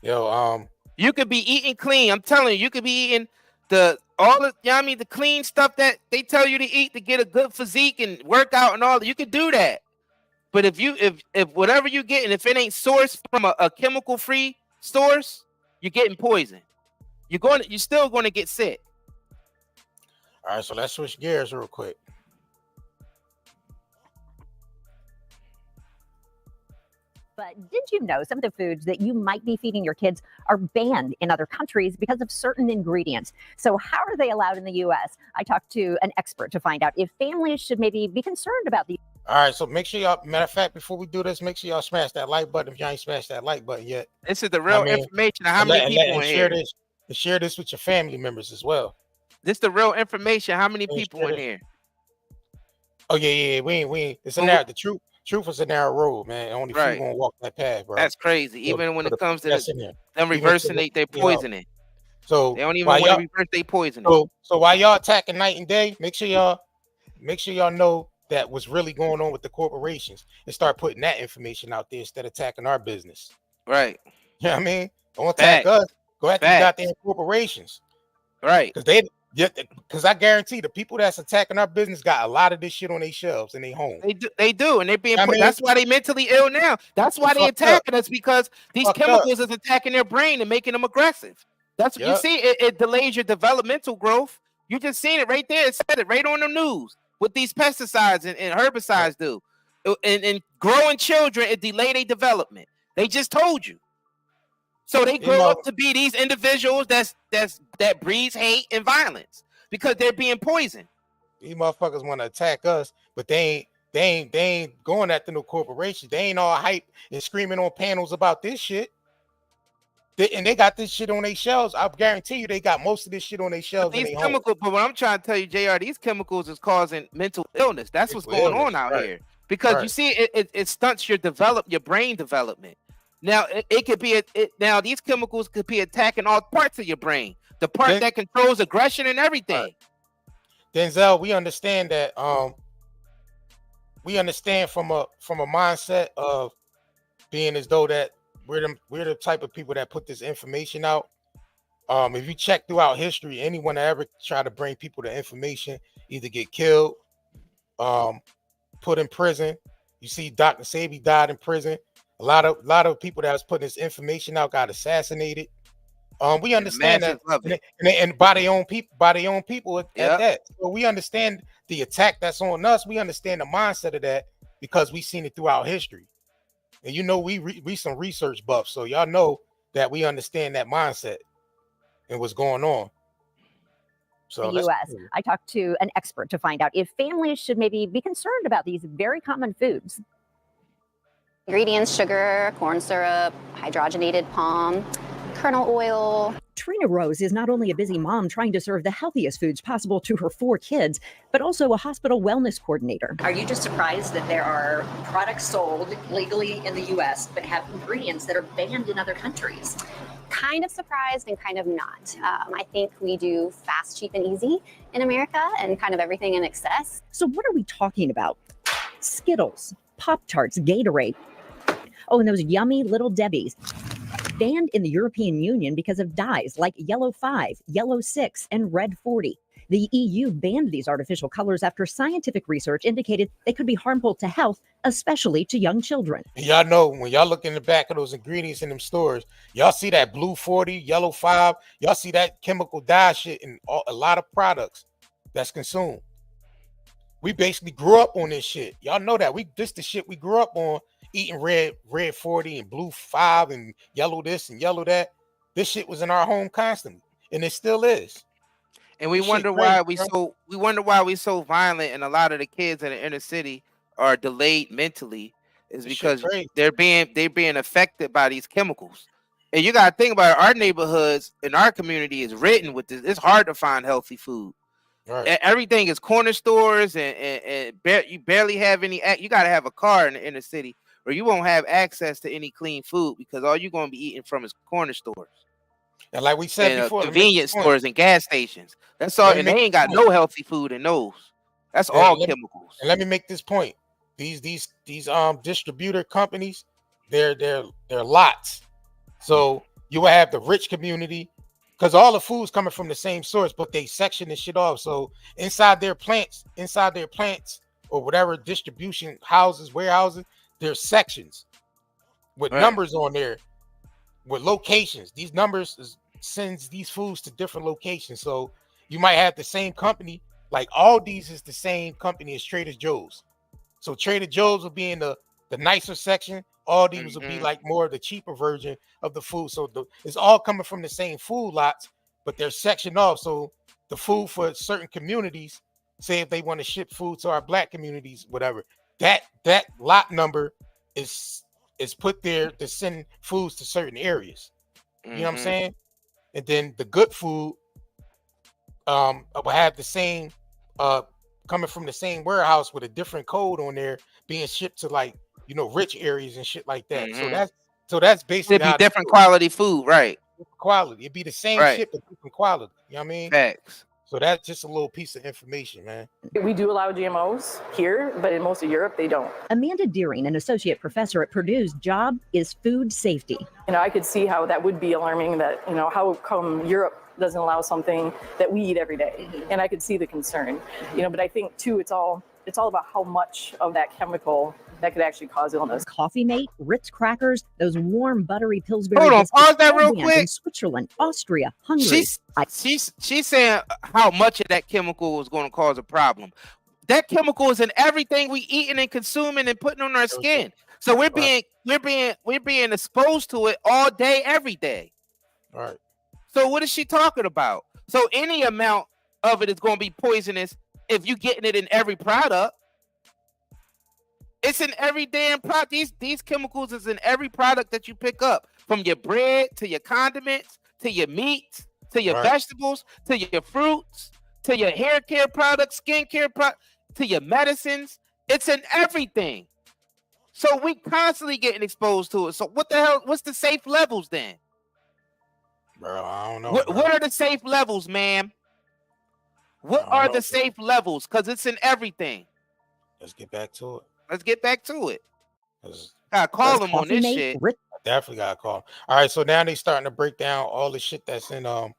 You could be eating clean. I'm telling you, you could be eating the clean stuff that they tell you to eat to get a good physique and work out and all that. You could do that. But if whatever you get, and if it ain't sourced from a chemical free source, you're getting poisoned. You're still going to get sick. All right, so let's switch gears real quick. But did you know some of the foods that you might be feeding your kids are banned in other countries because of certain ingredients? So how are they allowed in the U.S.? I talked to an expert to find out if families should maybe be concerned about the. All right, so make sure y'all, matter of fact, before we do this, make sure y'all smash that like button if y'all ain't smashed that like button yet. This is the real information of how many people in here. Share this with your family members as well. This is the real information. How many people in here? Oh, yeah. We ain't. It's a narrow. The truth is a narrow road, man. Only few gonna walk that path, bro. That's crazy. Even when it comes to them reversing their poisoning. So they don't even want to reverse their poisoning. So while y'all attacking night and day, make sure y'all know that what's really going on with the corporations and start putting that information out there instead of attacking our business. Right. You know what I mean? Don't attack us. Go after the goddamn corporations. Right. Because I guarantee the people that's attacking our business got a lot of this shit on their shelves in their homes. They do, and they're being. That's why they mentally ill now. That's why they attacking us, because these chemicals is attacking their brain and making them aggressive. That's what you see. It delays your developmental growth. You just seen it right there. It said it right on the news. What these pesticides and herbicides do, and growing children, it delay their development. They just told you. So they grow up to be these individuals that breeds hate and violence because they're being poisoned. These motherfuckers want to attack us, but they ain't going after no corporation. They ain't all hype and screaming on panels about this shit. They got this shit on their shelves. I guarantee you, they got most of this shit on their shelves. These chemicals, but what I'm trying to tell you, JR, these chemicals is causing mental illness. That's what's going on out here. Because you see, it stunts your brain development. Now it could be now these chemicals could be attacking all parts of your brain, the part that controls aggression and everything. Denzel, we understand that. We understand from a mindset of being as though that we're the type of people that put this information out. If you check throughout history, anyone that ever try to bring people the information either get killed, put in prison. You see, Dr. Sebi died in prison. A lot of people that was putting this information out got assassinated. We understand that, and by their own people at that. So we understand the attack that's on us. We understand the mindset of that because we've seen it throughout history. And we some research buffs, so y'all know that we understand that mindset and what's going on. So the U.S. I talked to an expert to find out if families should maybe be concerned about these very common foods. Ingredients: sugar, corn syrup, hydrogenated palm kernel oil. Trina Rose is not only a busy mom trying to serve the healthiest foods possible to her 4 kids, but also a hospital wellness coordinator. Are you just surprised that there are products sold legally in the U.S. but have ingredients that are banned in other countries? Kind of surprised and kind of not. I think we do fast, cheap, and easy in America and kind of everything in excess. So what are we talking about? Skittles, Pop-Tarts, Gatorade. Oh, and those yummy Little Debbies. Banned in the European Union because of dyes like Yellow 5, Yellow 6, and Red 40. The EU banned these artificial colors after scientific research indicated they could be harmful to health, especially to young children. And y'all know when y'all look in the back of those ingredients in them stores, y'all see that blue 40, yellow 5, y'all see that chemical dye shit in a lot of products that's consumed. We basically grew up on this shit. Y'all know that. This the shit we grew up on, eating red 40 and blue 5 and yellow this and yellow that. This shit was in our home constantly, and it still is. And we wonder why we so violent, and a lot of the kids in the inner city are delayed mentally, is because they're being affected by these chemicals. And you gotta think about it, our neighborhoods and our community is written with this. It's hard to find healthy food. Right. Everything is corner stores, and you barely have any. You gotta have a car in the inner city, or you won't have access to any clean food because all you're gonna be eating from is corner stores. And like we said before, convenience stores and gas stations. That's all, and they ain't got no healthy food in those. That's all chemicals. And let me make this point: these distributor companies, they're lots. So you will have the rich community, because all the food's coming from the same source, but they section this shit off. So inside their plants, or whatever distribution houses, warehouses, there's sections with numbers on there, with locations. These numbers sends these foods to different locations. So you might have the same company, like Aldi's is the same company as Trader Joe's. So Trader Joe's will be in the nicer section. Aldi's will be like more of the cheaper version of the food. So it's all coming from the same food lots, but they're sectioned off. So the food for certain communities, say if they want to ship food to our black communities, whatever, that lot number is put there to send foods to certain areas. You know what I'm saying? And then the good food will have the same coming from the same warehouse with a different code on there, being shipped to, like, rich areas and shit like that. So that's basically it'd be different quality food, right? Quality. It'd be the same shit, but different quality. You know what I mean? Facts. So that's just a little piece of information, man. We do allow GMOs here, but in most of Europe, they don't. Amanda Deering, an associate professor at Purdue's job is food safety. I could see how that would be alarming, that, how come Europe doesn't allow something that we eat every day? And I could see the concern, but I think too, it's all about how much of that chemical that could actually cause illness. Coffee Mate, Ritz crackers, those warm buttery Pillsbury. Hold on, biscuits, pause that real quick. In Switzerland, Austria, Hungary. She's saying how much of that chemical is going to cause a problem. That chemical is in everything we eating and consuming and putting on our skin. So we're being exposed to it all day, every day. All right. So what is she talking about? So any amount of it is going to be poisonous if you're getting it in every product. It's in every damn product. These chemicals is in every product that you pick up, from your bread to your condiments to your meats to your vegetables to your fruits to your hair care products, skin care products, to your medicines. It's in everything. So we constantly getting exposed to it. So what the hell? What's the safe levels then? Bro, I don't know. What are the safe levels, ma'am? What are the safe levels? Because it's in everything. Let's get back to it. Gotta call them on this shit. I definitely gotta call. All right, so now they starting to break down all the shit that's in all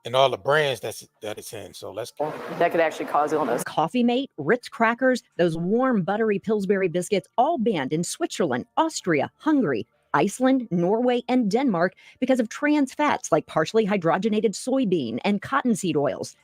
the brands that it's in. So let's go. That could actually cause illness. Coffee Mate, Ritz crackers, those warm buttery Pillsbury biscuits, all banned in Switzerland, Austria, Hungary, Iceland, Norway, and Denmark because of trans fats like partially hydrogenated soybean and cottonseed oils.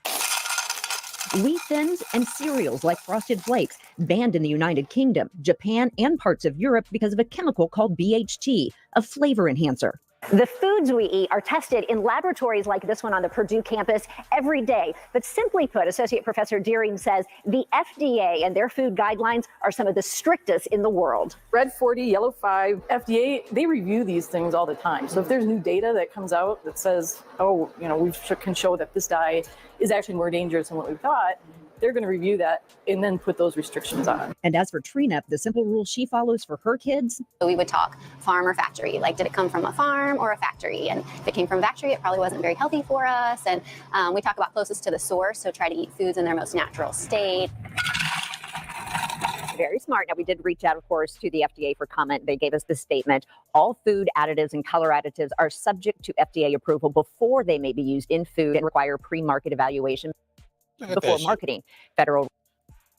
Wheat thins and cereals like Frosted Flakes, banned in the United Kingdom, Japan, and parts of Europe because of a chemical called BHT, a flavor enhancer. The foods we eat are tested in laboratories like this one on the Purdue campus every day. But simply put, Associate Professor Deering says the FDA and their food guidelines are some of the strictest in the world. Red 40, yellow 5, FDA, they review these things all the time. So if there's new data that comes out that says, oh, you know, can show that this dye is actually more dangerous than what we thought, they're going to review that and then put those restrictions on. And as for Trina, the simple rule she follows for her kids. So we would talk farm or factory. Like, did it come from a farm or a factory? And if it came from a factory, it probably wasn't very healthy for us. And we talk about closest to the source. So try to eat foods in their most natural state. Very smart. Now, we did reach out, of course, to the FDA for comment. They gave us this statement. All food additives and color additives are subject to FDA approval before they may be used in food and require pre-market evaluation before marketing. Federal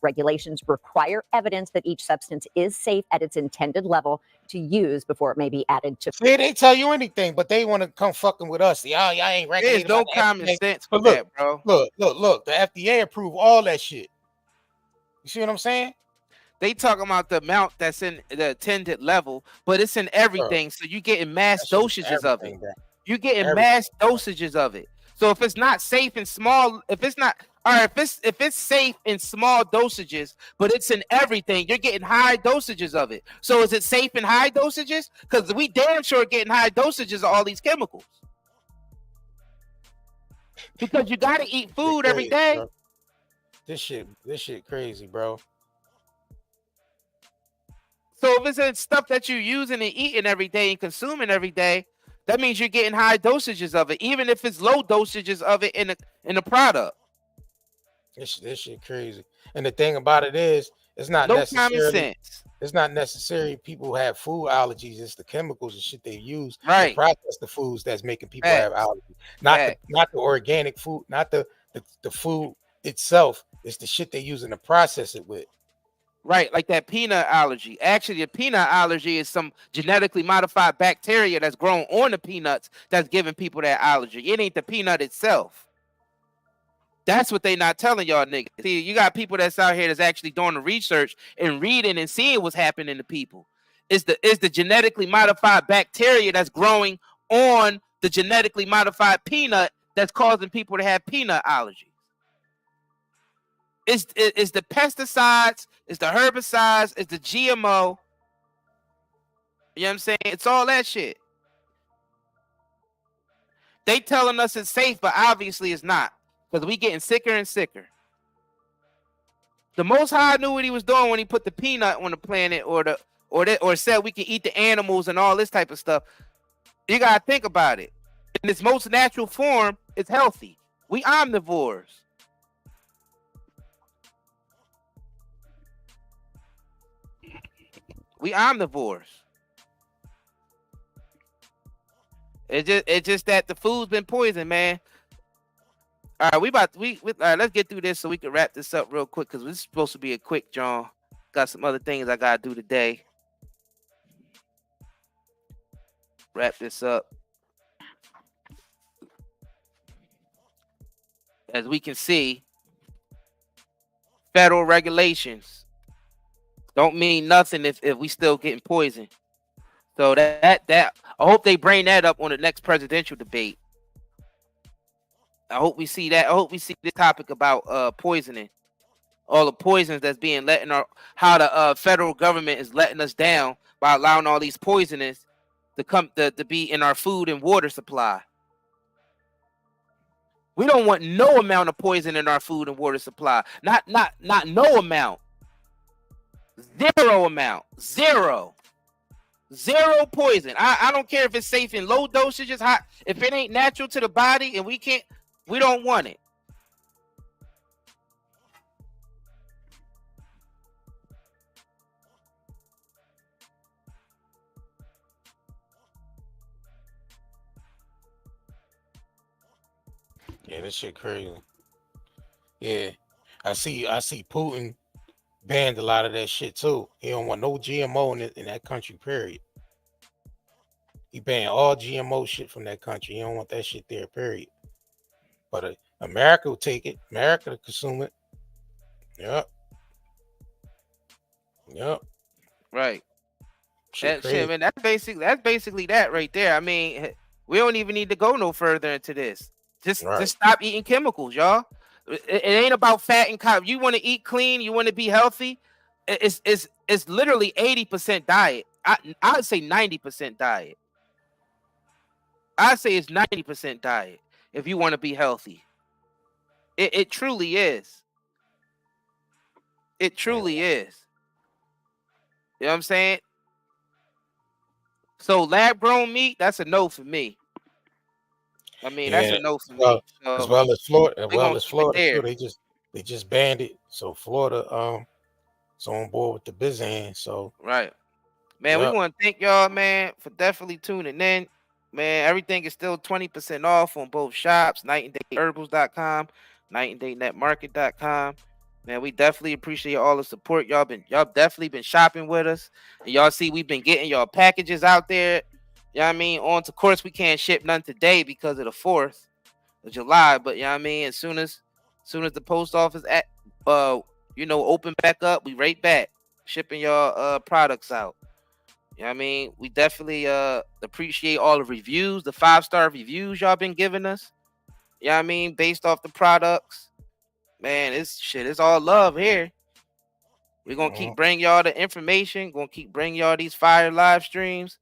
regulations require evidence that each substance is safe at its intended level to use before it may be added to food. See, they tell you anything, but they want to come fucking with us. Y'all ain't regulated. There's no common sense for look, that, bro. Look. The FDA approved all that shit. You see what I'm saying? They talking about the amount that's in the intended level, but it's in everything. So you're getting mass dosages of it. You're getting mass dosages of it. So if it's not safe in small, if it's safe in small dosages, but it's in everything, you're getting high dosages of it. So is it safe in high dosages? Because we damn sure getting high dosages of all these chemicals. Because you got to eat food every day. Bro. This shit crazy, bro. So if it's in stuff that you're using and eating every day and consuming every day, that means you're getting high dosages of it, even if it's low dosages of it in the product. This shit crazy. And the thing about it is, it's not necessarily common sense. It's not necessarily people who have food allergies. It's the chemicals and shit they use to process the foods that's making people have allergies. Not the organic food, not the food itself. It's the shit they using to process it with. Right, like that peanut allergy. Actually, the peanut allergy is some genetically modified bacteria that's grown on the peanuts that's giving people that allergy. It ain't the peanut itself. That's what they not telling y'all niggas. See, you got people that's out here that's actually doing the research and reading and seeing what's happening to people. It's the genetically modified bacteria that's growing on the genetically modified peanut that's causing people to have peanut allergies. It's the pesticides, it's the herbicides, it's the GMO. You know what I'm saying? It's all that shit. They telling us it's safe, but obviously it's not. Because we getting sicker and sicker. The Most High knew what he was doing when he put the peanut on the planet or said we can eat the animals and all this type of stuff. You gotta think about it. In its most natural form, it's healthy. We omnivores. We omnivores. It's just that the food's been poisoned, man. All right, let's get through this so we can wrap this up real quick because this is supposed to be a quick John. Got some other things I gotta do today. Wrap this up. As we can see, federal regulations don't mean nothing if we still getting poisoned. So that I hope they bring that up on the next presidential debate. I hope we see that. I hope we see this topic about poisoning, all the poisons that's being let in how the federal government is letting us down by allowing all these poisonous to come to be in our food and water supply. We don't want no amount of poison in our food and water supply. Not no amount. Zero amount. Zero poison. I don't care if it's safe in low dosages, hot. If it ain't natural to the body and we don't want it. Yeah, this shit crazy. Yeah, I see Putin banned a lot of that shit too. He don't want no GMO in that country, period. He banned all GMO shit from that country. He don't want that shit there, period. But America will take it. America will consume it. Yep. Right. Shit, man, that's basically that right there. I mean, we don't even need to go no further into this. Just stop eating chemicals, y'all. It ain't about fat and carb. You want to eat clean, you want to be healthy. It's literally 80% diet. I'd say 90% diet. I'd say it's 90% diet if you want to be healthy. It truly is. It truly is. You know what I'm saying? So lab grown meat, that's a no for me. I mean, that's a no for me. So as well as Florida too, they just banned it. So Florida is on board with the biz hand. So right. Man, we want to thank y'all, man, for definitely tuning in. Man, everything is still 20% off on both shops, nightandayherbals.com, nightanddaynetmarket.com. Man, we definitely appreciate all the support. Y'all definitely been shopping with us. And y'all see we've been getting y'all packages out there. You know what I mean? Of course, we can't ship none today because of the 4th of July. But you know what I mean? As soon as the post office open back up, we right back shipping y'all products out. You know what I mean? We definitely appreciate all the reviews, the 5-star reviews y'all been giving us. You know what I mean? Based off the products. Man, it's all love here. We're going to keep bringing y'all the information. Going to keep bringing y'all these fire live streams.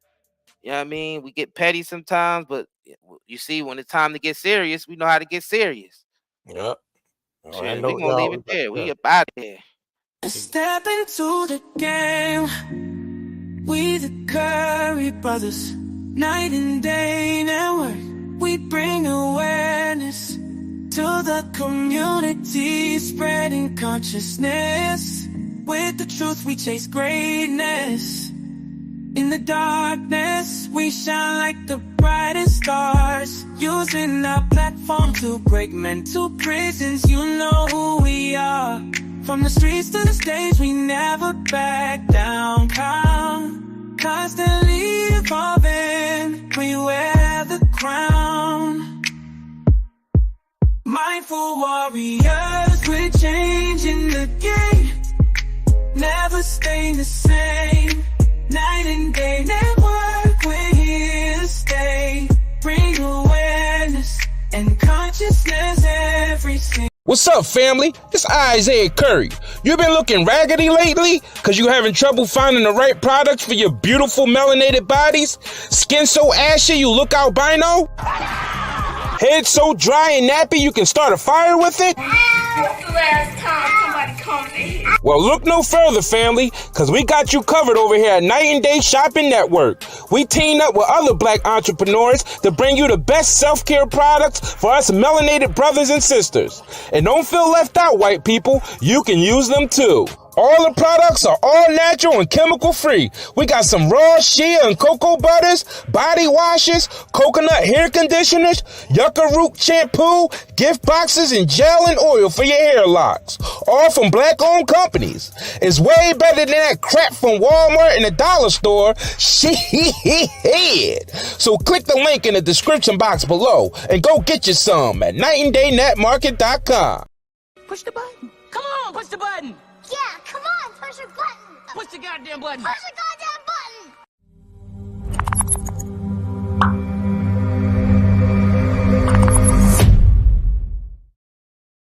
You know what I mean? We get petty sometimes, but you see, when it's time to get serious, we know how to get serious. Yep. We're going to leave it there. We up out of here. Step into the game. We the Curry brothers, night and day network. We bring awareness to the community, spreading consciousness. With the truth, we chase greatness. In the darkness, we shine like the brightest stars. Using our platform to break mental prisons. You know who we are. From the streets to the stage, we never back down. Constantly evolving, we wear the crown. Mindful warriors, we're changing the game. Never stay the same. Night and day network, we're here to stay. Bring awareness and consciousness every single. What's up, family? It's Isaiah Curry. You been looking raggedy lately? Cause you having trouble finding the right products for your beautiful melanated bodies? Skin so ashy you look albino? Head so dry and nappy you can start a fire with it? When's the last time somebody comes in here? Well, look no further, family, because we got you covered over here at Night and Day Shopping Network. We team up with other black entrepreneurs to bring you the best self-care products for us melanated brothers and sisters. And don't feel left out, white people. You can use them too. All the products are all natural and chemical free. We got some raw shea and cocoa butters, body washes, coconut hair conditioners, yucca root shampoo, gift boxes, and gel and oil for your hair locks. All from black-owned companies. It's way better than that crap from Walmart and the dollar store. Shit. So click the link in the description box below and go get you some at nightanddaynetmarket.com. Push the button. Come on, push the button. Yeah, come on, push your button. Push the goddamn button. Push